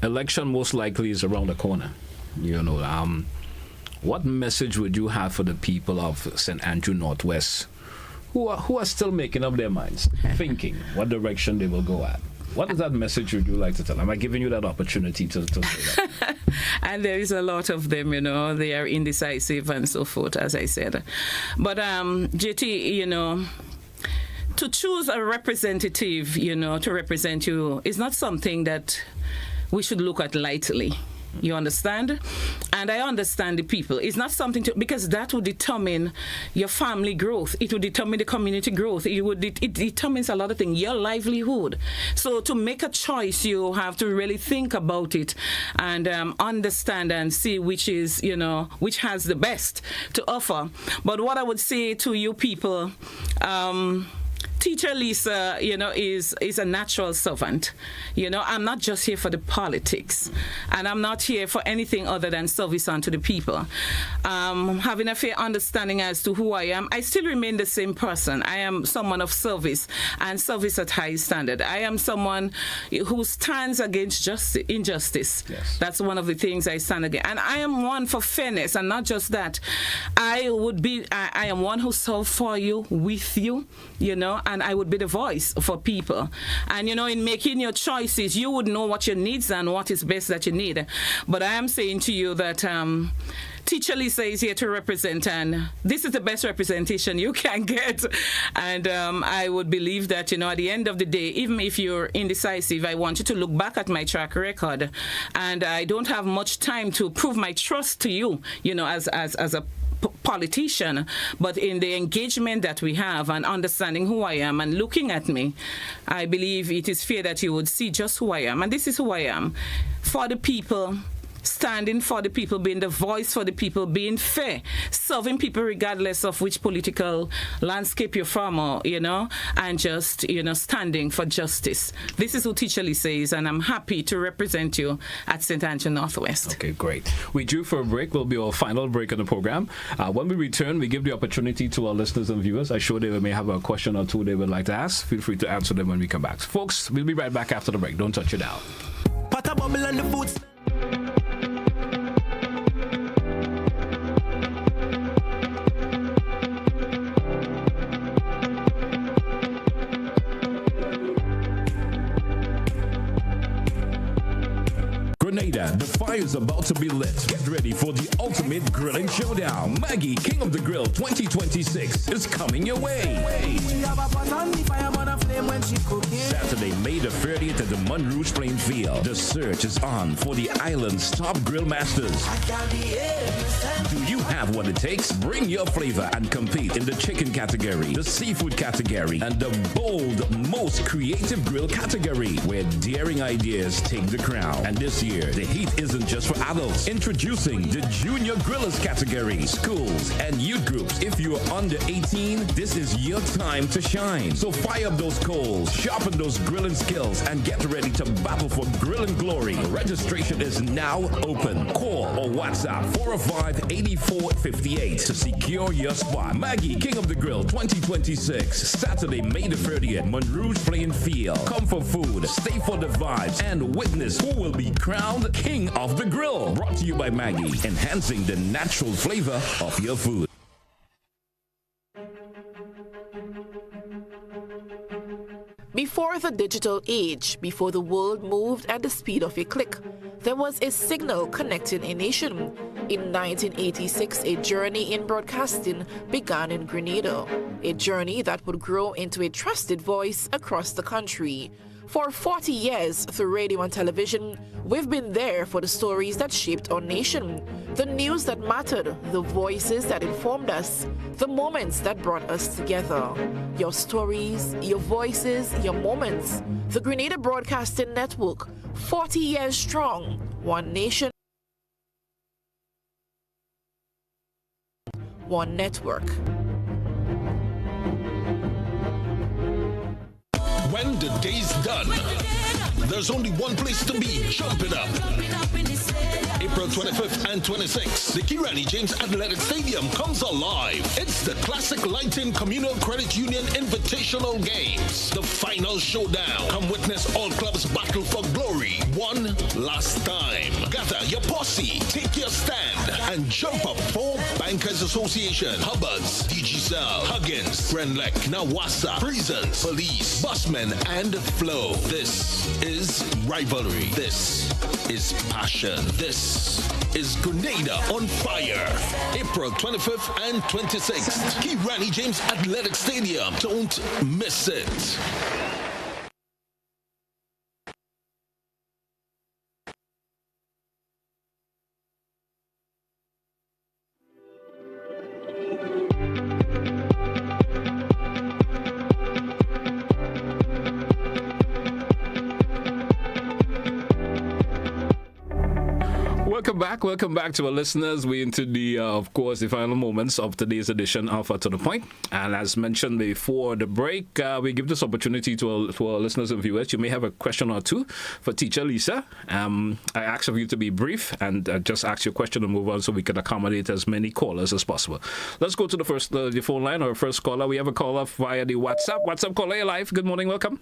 election most likely is around the corner. What message would you have for the people of St. Andrew Northwest who are still making up their minds, thinking what direction they will go at? What is that message would you like to tell them? Am I giving you that opportunity to say that? And there is a lot of them, they are indecisive and so forth, as I said. But JT, to choose a representative, to represent you is not something that we should look at lightly. You understand? And I understand the people. It's not something because that would determine your family growth. It would determine the community growth. It determines a lot of things, your livelihood. So to make a choice, you have to really think about it and understand and see which is, which has the best to offer. But what I would say to you people, Teacher Lisa, is a natural servant. I'm not just here for the politics, and I'm not here for anything other than service unto the people. Having a fair understanding as to who I am, I still remain the same person. I am someone of service, and service at high standard. I am someone who stands against injustice. Yes. That's one of the things I stand against. And I am one for fairness, and not just that. I am one who serves for you, with you, and I would be the voice for people. And, in making your choices, you would know what your needs are and what is best that you need. But I am saying to you that Teacher Lisa is here to represent, and this is the best representation you can get. And I would believe that, at the end of the day, even if you're indecisive, I want you to look back at my track record. And I don't have much time to prove my trust to you, as a politician, but in the engagement that we have and understanding who I am and looking at me, I believe it is fair that you would see just who I am. And this is who I am. For the people, standing for the people, being the voice for the people, being fair, serving people regardless of which political landscape you're from, and just, standing for justice. This is who Teacher Lisa is, and I'm happy to represent you at St. Andrew Northwest. Okay, great. We due for a break. Will be our final break in the program. When we return, we give the opportunity to our listeners and viewers. I'm sure they may have a question or two they would like to ask. Feel free to answer them when we come back. Folks, we'll be right back after the break. Don't touch it down. Grenada, the fire's about to be lit. Get ready for the ultimate grilling showdown. Maggie, King of the Grill 2026 is coming your way. Saturday, May the 30th at the Monrouge Plain Field. The search is on for the island's top grill masters. Do you have what it takes? Bring your flavor and compete in the chicken category, the seafood category, and the bold, most creative grill category, where daring ideas take the crown. And this year, the heat isn't just for adults. Introducing the Junior Grillers category. Schools and youth groups. If you are under 18, this is your time to shine. So fire up those coals, sharpen those grilling skills, and get ready to battle for grilling glory. Registration is now open. Call or WhatsApp 405-8458 to secure your spot. Maggie, King of the Grill 2026. Saturday, May the 30th, Monrouge Plain Field. Come for food, stay for the vibes, and witness who will be crowned King of the Grill. Brought to you by Maggie, enhancing the natural flavor of your food. Before the digital age, before the world moved at the speed of a click, there was a signal connecting a nation. In 1986, a journey in broadcasting began in Grenada, a journey that would grow into a trusted voice across the country. For 40 years, through radio and television, we've been there for the stories that shaped our nation, the news that mattered, the voices that informed us, the moments that brought us together. Your stories, your voices, your moments. The Grenada Broadcasting Network, 40 years strong, one nation, one network. When the day's done, there's only one place to be, Jump It Up. April 25th and 26th, the Kirani James Athletic Stadium comes alive. It's the Classic Lighting Communal Credit Union Invitational Games, the final showdown. Come witness all clubs battle for glory one last time. Gather your posse, take your stand, and jump up for Bankers Association, Hubbards, DG-Cell, Huggins, Renlec, Nawasa, Prisons, Police, Busmen, and Flow. This is rivalry. This is passion. This is Grenada on fire. April 25th and 26th. Kirani James Athletic Stadium. Don't miss it. Welcome back to our listeners. We're into the, of course, the final moments of today's edition of To The Point. And as mentioned before the break, we give this opportunity to our listeners and viewers. You may have a question or two for Teacher Lisa. I ask of you to be brief and just ask your question and move on so we can accommodate as many callers as possible. Let's go to the phone line, our first caller. We have a caller via the WhatsApp. WhatsApp caller, you're live. Good morning, welcome.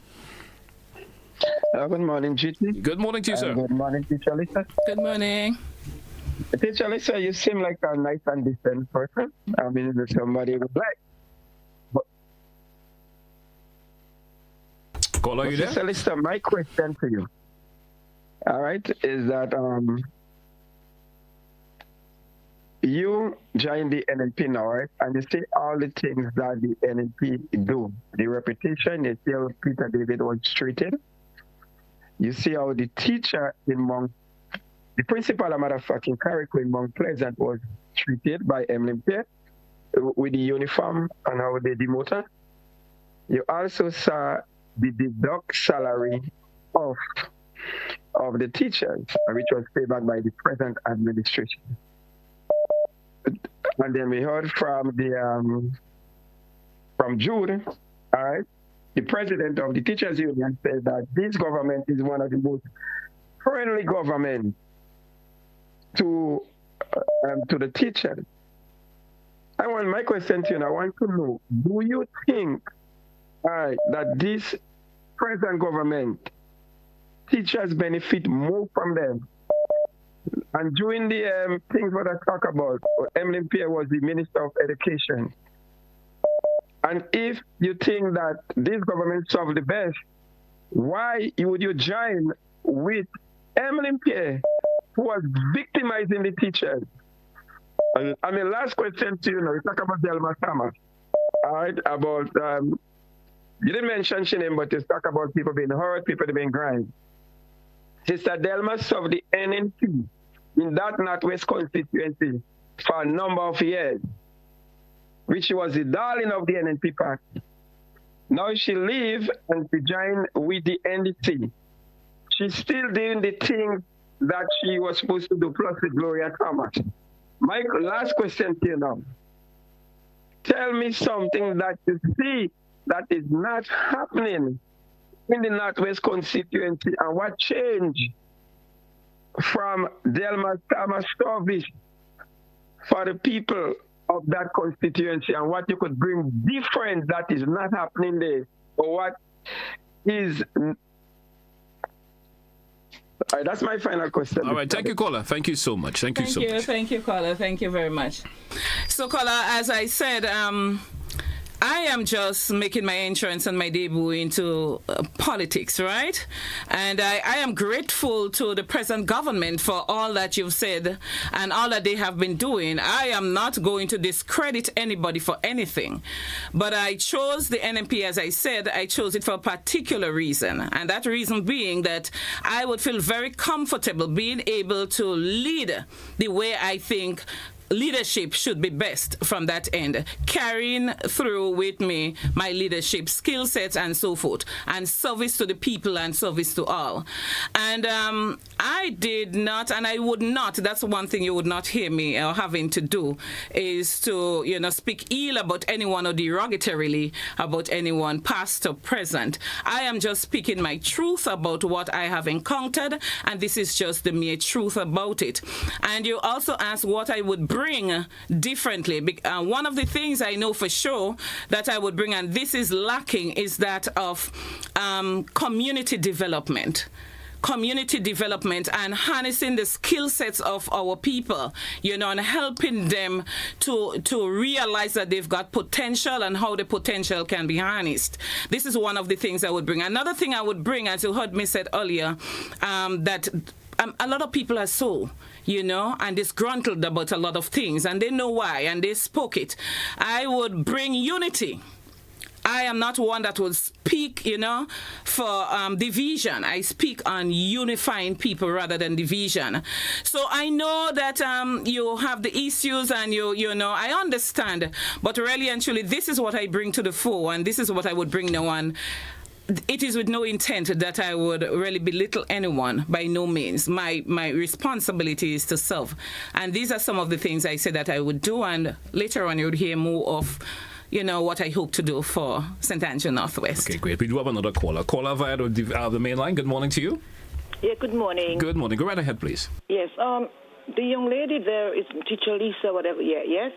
Good morning, GT. Good morning to you, sir. Good morning, Teacher Lisa. Good morning. Teacher Lisa, you seem like a nice and decent person. I mean, if somebody would like. But, Caller, you there? Teacher Lisa, my question to you, all right, is that you joined the NNP now, right? And you see all the things that the NNP do. The reputation, you see how Peter David was treated. You see how the teacher in Mount, the principal, a matter of fact, in Carrick in Mount Pleasant was treated by Emily Pierre with the uniform and how they demoted her. You also saw the deduct salary of the teachers, which was paid back by the present administration. And then we heard from the from Jude, all right, the president of the teachers union said that this government is one of the most friendly governments to the teachers. My question to you, I want to know, do you think that this present government teachers benefit more from them? And during the things that I talk about, Emily Pierre was the Minister of Education. And if you think that this government serves the best, why would you join with Emily Pierre, who was victimizing the teachers? I mean, last question to you now, you talk about Delma Thomas, all right, about, you didn't mention her name, but you talk about people being hurt, people being grind. Sister Delma served the NNP in that Northwest constituency for a number of years, which was the darling of the NNP party. Now she leave and she join with the NDC. She's still doing the things that she was supposed to do, plus with Gloria Thomas. My last question to you now. Tell me something that you see that is not happening in the Northwest constituency and what changed from Delma Thomas service for the people of that constituency and what you could bring different that is not happening there, or what is. All right, that's my final question. All right, thank you, caller. Thank you so much. Thank you so much. Thank you, caller. Thank you very much. So, caller, as I said, I am just making my entrance and my debut into politics, right? And I am grateful to the present government for all that you've said and all that they have been doing. I am not going to discredit anybody for anything. But I chose the NMP, as I said, I chose it for a particular reason. And that reason being that I would feel very comfortable being able to lead the way I think leadership should be best from that end, carrying through with me my leadership skill sets and so forth, and service to the people and service to all. And I did not, and I would not, that's one thing you would not hear me having to do, is to, speak ill about anyone or derogatorily about anyone, past or present. I am just speaking my truth about what I have encountered, and this is just the mere truth about it. And you also asked what I would bring differently. One of the things I know for sure that I would bring, and this is lacking, is that of community development and harnessing the skill sets of our people, and helping them to realize that they've got potential and how the potential can be harnessed. This is one of the things I would bring. Another thing I would bring, as you heard me said earlier, that a lot of people are so, and disgruntled about a lot of things, and they know why, and they spoke it. I would bring unity. I am not one that will speak, for division. I speak on unifying people rather than division. So I know that you have the issues, and I understand, but really and truly, this is what I bring to the fore, and this is what I would bring no one. It is with no intent that I would really belittle anyone, by no means. My responsibility is to serve. And these are some of the things I said that I would do, and later on you would hear more of, what I hope to do for St. Andrew Northwest. Okay, great. We do have another caller. Caller via the main line. Good morning to you. Yeah, good morning. Good morning. Go right ahead, please. Yes, the young lady there is teacher Lisa, whatever. Yeah, yes.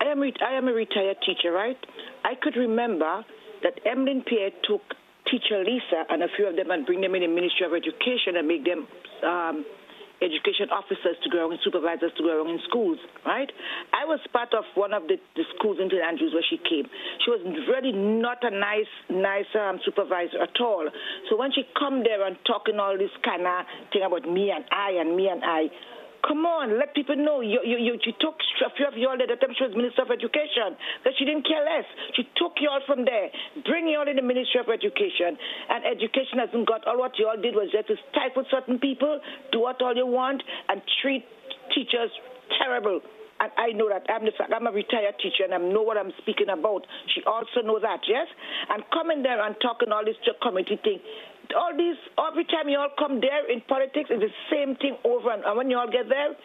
I am a retired teacher, right? I could remember that Emlyn Pierre took teacher Lisa and a few of them and bring them in the Ministry of Education and make them education officers to go around and supervisors to go around in schools, right? I was part of one of the schools in St. Andrews where she came. She was really not a nice supervisor at all. So when she come there and talking all this kind of thing about me and I, come on, let people know. You took a few of you all there. That time she was Minister of Education. That she didn't care less. She took you all from there, bring you all in the Ministry of Education. And education hasn't got all. What you all did was just to stifle certain people, do what all you want, and treat teachers terrible. And I know that. I'm a retired teacher, and I know what I'm speaking about. She also knows that, yes? And coming there and talking all this committee thing, all these, every time you all come there in politics, it's the same thing over. And when you all get there,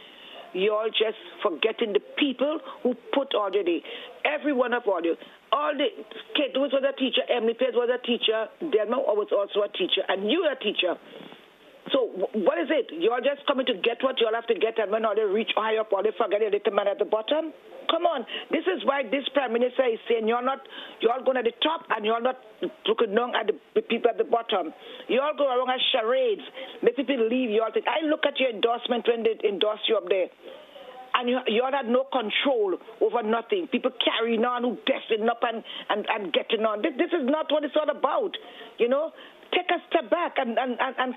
you all just forgetting the people who put all the day. Every one of all you. All the Kate was a teacher, Emily Pierce was a teacher, Delma was also a teacher, and you are a teacher. So what is it? You all just coming to get what you all have to get, and when all they reach high up, all they forget the little man at the bottom? Come on. This is why this Prime Minister is saying you're all going at the top and you're not looking down at the people at the bottom. You all go around as charades, make people leave. You all think, I look at your endorsement when they endorse you up there. And you all had no control over nothing. People carrying on, who dressing up and getting on. This is not what it's all about, Take a step back and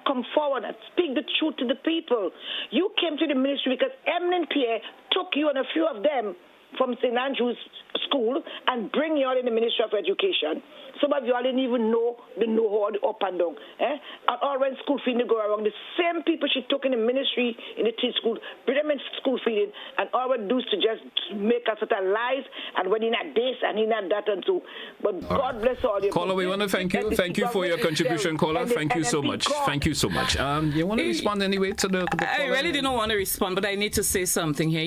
come forward and speak the truth to the people. You came to the ministry because Emlyn Pierre took you and a few of them from St. Andrew's School and bring you all in the Ministry of Education. Some of you all didn't even know how the up and down. And all when school feeding go around, the same people she took in the ministry, in the teen school, bring them in school feeding, and all we do is to just make us sort of lies, and when in that this and in that and so. But God bless all you. Caller, we want to thank you. Thank you for your contribution, caller. Thank you so much. Thank you so much. You want to respond anyway to the I really didn't want to respond, but I need to say something here.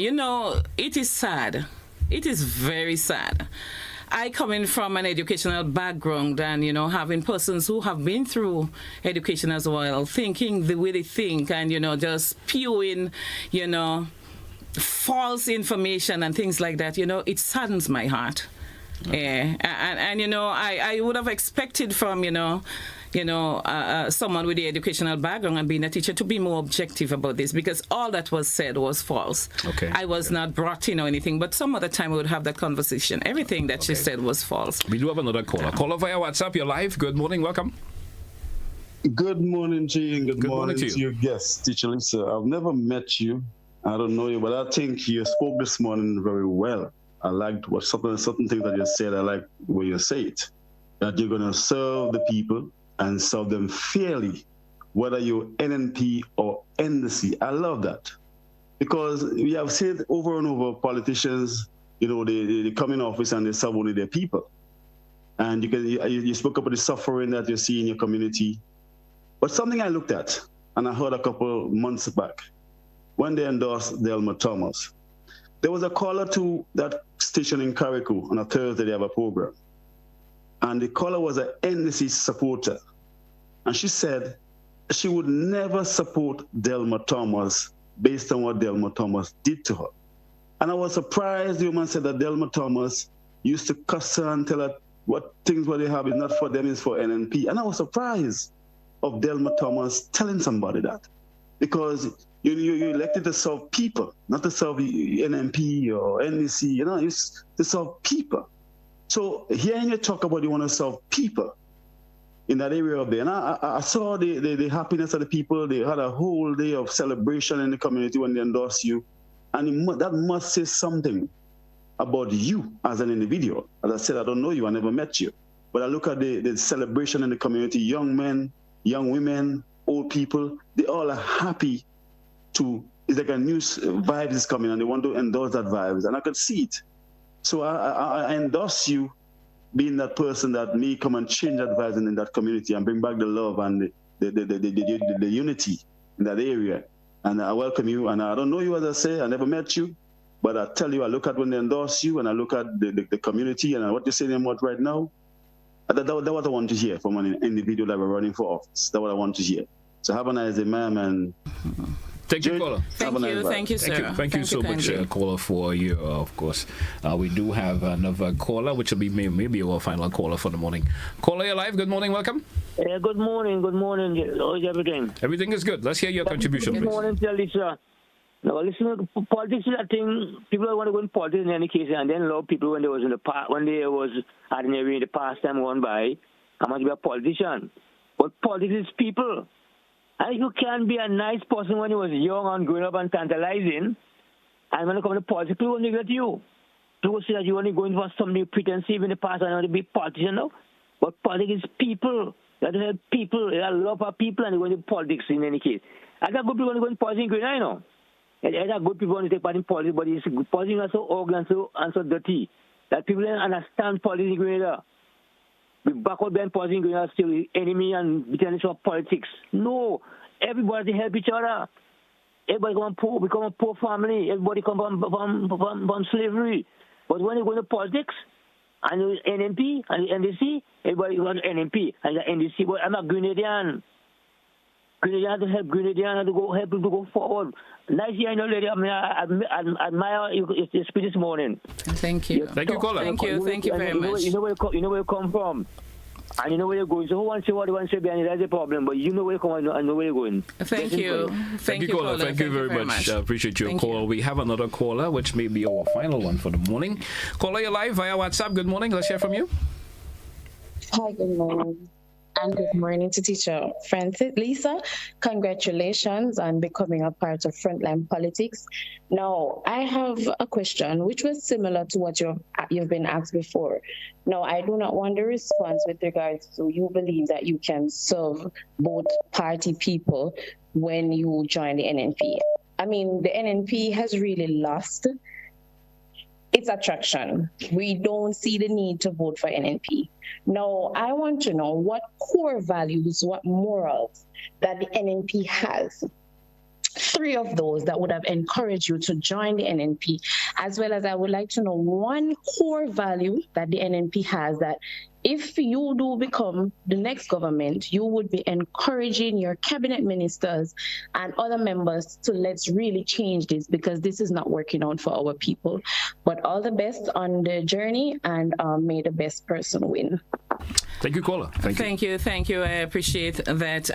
It is sad. It is very sad. I come in from an educational background and, having persons who have been through education as well, thinking the way they think and, just spewing, false information and things like that, it saddens my heart. Yeah. And I would have expected from, someone with the educational background and being a teacher to be more objective about this, because all that was said was false. Okay. I was not brought in or anything, but some other time we would have that conversation. Everything that she said was false. We do have another caller. Caller via WhatsApp. You're live. Good morning. Welcome. Good morning, Jay, and good morning to your guest, Teacher Lisa. I've never met you. I don't know you, but I think you spoke this morning very well. I liked certain things that you said. I like the way you say it, that you're going to serve the people and serve them fairly, whether you're NNP or NDC. I love that, because we have said over and over, politicians, they come in office and they serve only their people. And you spoke about the suffering that you see in your community. But something I looked at, and I heard a couple months back, when they endorsed Delma Thomas, there was a caller to that station in Carriacou on a Thursday. They have a program. And the caller was an NDC supporter. And she said she would never support Delma Thomas based on what Delma Thomas did to her. And I was surprised the woman said that Delma Thomas used to cuss her and tell her what they have is not for them, it's for NNP. And I was surprised of Delma Thomas telling somebody that, because you elected to serve people, not to serve NNP or NDC. It's to serve people. So hearing you talk about you want to serve people in that area up there, and I saw the happiness of the people. They had a whole day of celebration in the community when they endorsed you, and that must say something about you as an individual. As I said, I don't know you, I never met you, but I look at the celebration in the community. Young men, young women, old people, they all are happy it's like a new vibe is coming and they want to endorse that vibe, and I could see it. So I endorse you being that person that may come and change that vibe in that community and bring back the love and the unity in that area. And I welcome you, and I don't know you, as I say, I never met you, but I tell you, I look at when they endorse you and I look at the community and what you're saying about right now. That's what I want to hear from an individual that we're running for office. That's what I want to hear. So have a nice day, ma'am. And thank you, caller. Thank you, sir. Thank you so much, caller, for you. Of course, we do have another caller, which will be maybe our final caller for the morning. Caller, you're live. Good morning. Welcome. Good morning. How is everything? Everything is good. Let's hear your contribution, please. Good morning, Lisa. Now, listen, politics is a thing. People want to go in politics in any case, and then a lot of people when they was in the past, when they was ordinary in the past time gone by, I want to be a politician. But politics is people. And you can be a nice person when you was young and growing up and tantalizing, and when you come to politics, people will neglect you. People say that you only going for something pretensive in the past and want to be a politician now. But politics is people. You have to help people. You have to love our people, and you go into politics in any case. I got good people going to politics in Grenada, you know. There are good people want to take part in politics, but politics are so ugly and so dirty that people don't understand politics in Grenada. We back out behind politics in Grenada still enemy and bitterness of politics. No, everybody help each other. Everybody become a poor family. Everybody come from slavery. But when you go into politics, and the NNP and the NDC, everybody wants NNP and the NDC. But I'm a Grenadian. Grenadian to help Grenadian to go help them to go forward. Nice hearing you, lady. I mean, I admire your speech this morning. Thank you. Thank you, caller. Thank you very much. You know where you come from. And you know where you're going. So who wants to say what they want to say behind it? That's a problem. But you know where you come and know where you're going. Thank you. Thank you, caller. Thank you very much. I appreciate your call. We have another caller, which may be our final one for the morning. Caller, you're live via WhatsApp. Good morning. Let's hear from you. Hi, good morning. And good morning to Teacher Francis. Lisa, congratulations on becoming a part of Frontline Politics. Now, I have a question which was similar to what you've been asked before. Now, I do not want the response with regards to you believe that you can serve both party people when you join the NNP. I mean, the NNP has really lost its attraction. We don't see the need to vote for NNP. Now, I want to know what core values, what morals that the NNP has. 3 of those that would have encouraged you to join the NNP, as well as I would like to know one core value that the NNP has that if you do become the next government, you would be encouraging your cabinet ministers and other members to let's really change this because this is not working out for our people. But all the best on the journey and may the best person win. Thank you, caller. Thank you. I appreciate that.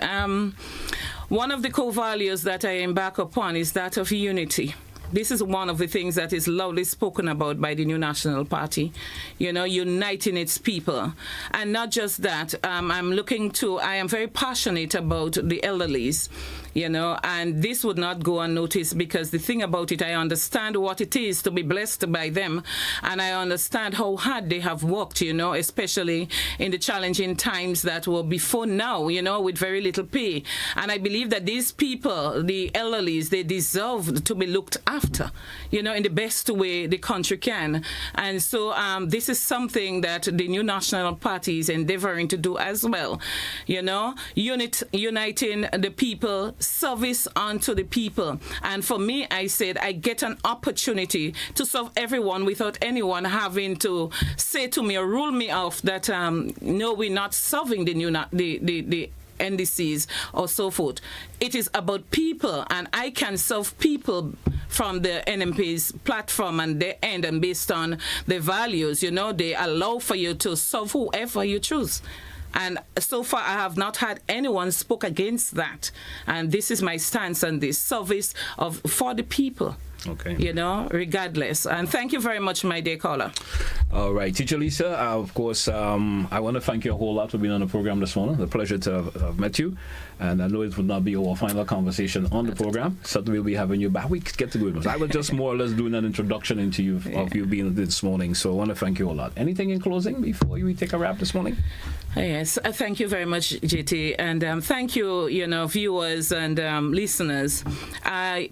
One of the core values that I embark upon is that of unity. This is one of the things that is loudly spoken about by the New National Party, uniting its people. And not just that, I am very passionate about the elderlies, and this would not go unnoticed, because the thing about it, I understand what it is to be blessed by them, and I understand how hard they have worked, especially in the challenging times that were before now, with very little pay. And I believe that these people, the elderlies, they deserve to be looked after, in the best way the country can. And so this is something that the New National Party is endeavoring to do as well, uniting the people, service unto the people. And for me, I said I get an opportunity to serve everyone without anyone having to say to me or rule me off that no, we're not serving the NDCs or so forth. It is about people, and I can serve people from the NMP's platform and their end, and based on the values, they allow for you to serve whoever you choose. And so far, I have not had anyone spoke against that. And this is my stance on this service for the people. Okay. Regardless. And thank you very much, my dear caller. All right. Teacher Lisa, of course, I want to thank you a whole lot for being on the program this morning. The pleasure to have met you. And I know it would not be our final conversation on the program. Certainly we'll be having you back. We get to good. I was just more or less doing an introduction into you of you being this morning. So I want to thank you a lot. Anything in closing before we take a wrap this morning? Yes, thank you very much, JT, and thank you, viewers and listeners.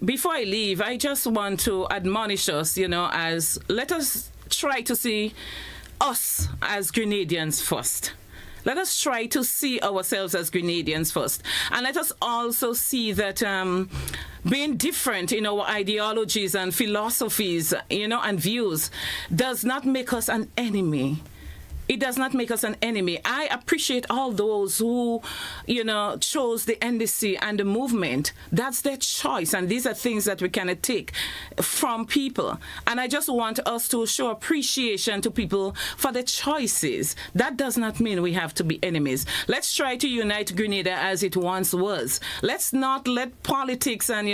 Before I leave, I just want to admonish us, as let us try to see us as Grenadians first. Let us try to see ourselves as Grenadians first. And let us also see that being different in our ideologies and philosophies, and views does not make us an enemy. It does not make us an enemy. I appreciate all those who, chose the NDC and the movement. That's their choice. And these are things that we cannot take from people. And I just want us to show appreciation to people for their choices. That does not mean we have to be enemies. Let's try to unite Grenada as it once was. Let's not let politics and,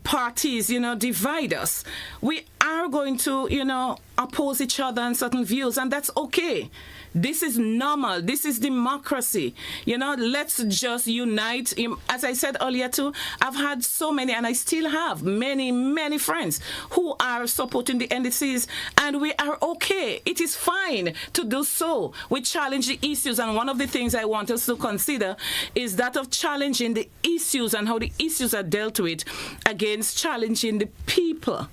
parties, divide us. We are going to, oppose each other on certain views, and that's okay. This is normal. This is democracy. Let's just unite. As I said earlier too, I've had so many, and I still have many, many friends who are supporting the NDCs, and we are okay. It is fine to do so. We challenge the issues, and one of the things I want us to consider is that of challenging the issues and how the issues are dealt with against challenging the people.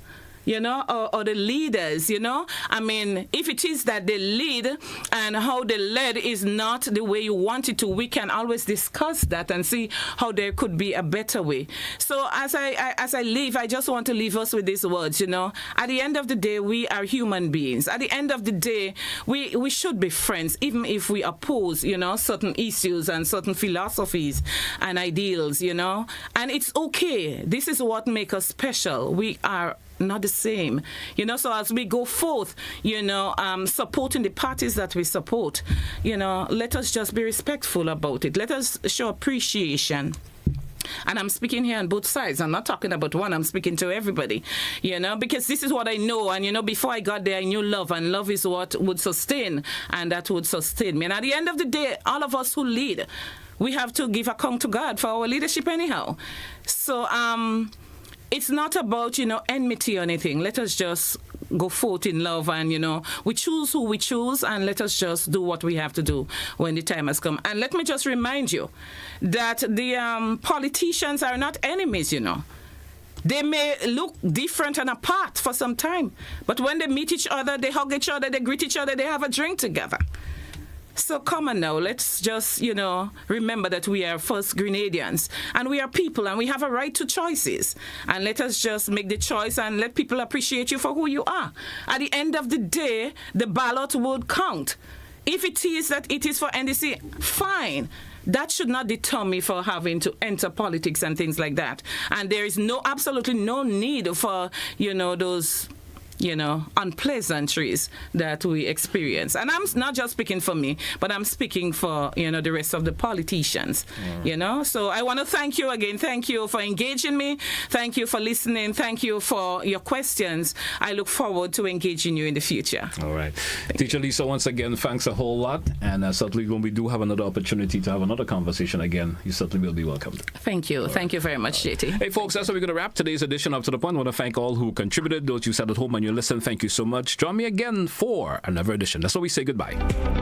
Or the leaders, I mean, if it is that they lead and how they led is not the way you want it to, we can always discuss that and see how there could be a better way. So as I leave, I just want to leave us with these words, At the end of the day, we are human beings. At the end of the day, we should be friends, even if we oppose, certain issues and certain philosophies and ideals, And it's okay. This is what makes us special. We are not the same, so as we go forth, supporting the parties that we support, let us just be respectful about it. Let us show appreciation. And I'm speaking here on both sides. I'm not talking about one. I'm speaking to everybody, because this is what I know. And, before I got there, I knew love. And love is what would sustain. And that would sustain me. And at the end of the day, all of us who lead, we have to give account to God for our leadership anyhow. So, it's not about, enmity or anything. Let us just go forth in love and, we choose who we choose, and let us just do what we have to do when the time has come. And let me just remind you that the politicians are not enemies, They may look different and apart for some time, but when they meet each other, they hug each other, they greet each other, they have a drink together. So come on now, let's just, remember that we are first Grenadians, and we are people, and we have a right to choices. And let us just make the choice and let people appreciate you for who you are. At the end of the day, the ballot would count. If it is that it is for NDC, fine. That should not deter me for having to enter politics and things like that. And there is absolutely no need for, those unpleasantries that we experience. And I'm not just speaking for me, but I'm speaking for, the rest of the politicians, So I want to thank you again. Thank you for engaging me. Thank you for listening. Thank you for your questions. I look forward to engaging you in the future. All right. Teacher Lisa, once again, thanks a whole lot. And certainly when we do have another opportunity to have another conversation again, you certainly will be welcomed. Thank you. Thank you very much, JT. Hey, folks, that's how we're going to wrap today's edition of To The Point. I want to thank all who contributed, those you sat at home and you listened. Thank you so much. Join me again for another edition. That's what we say goodbye.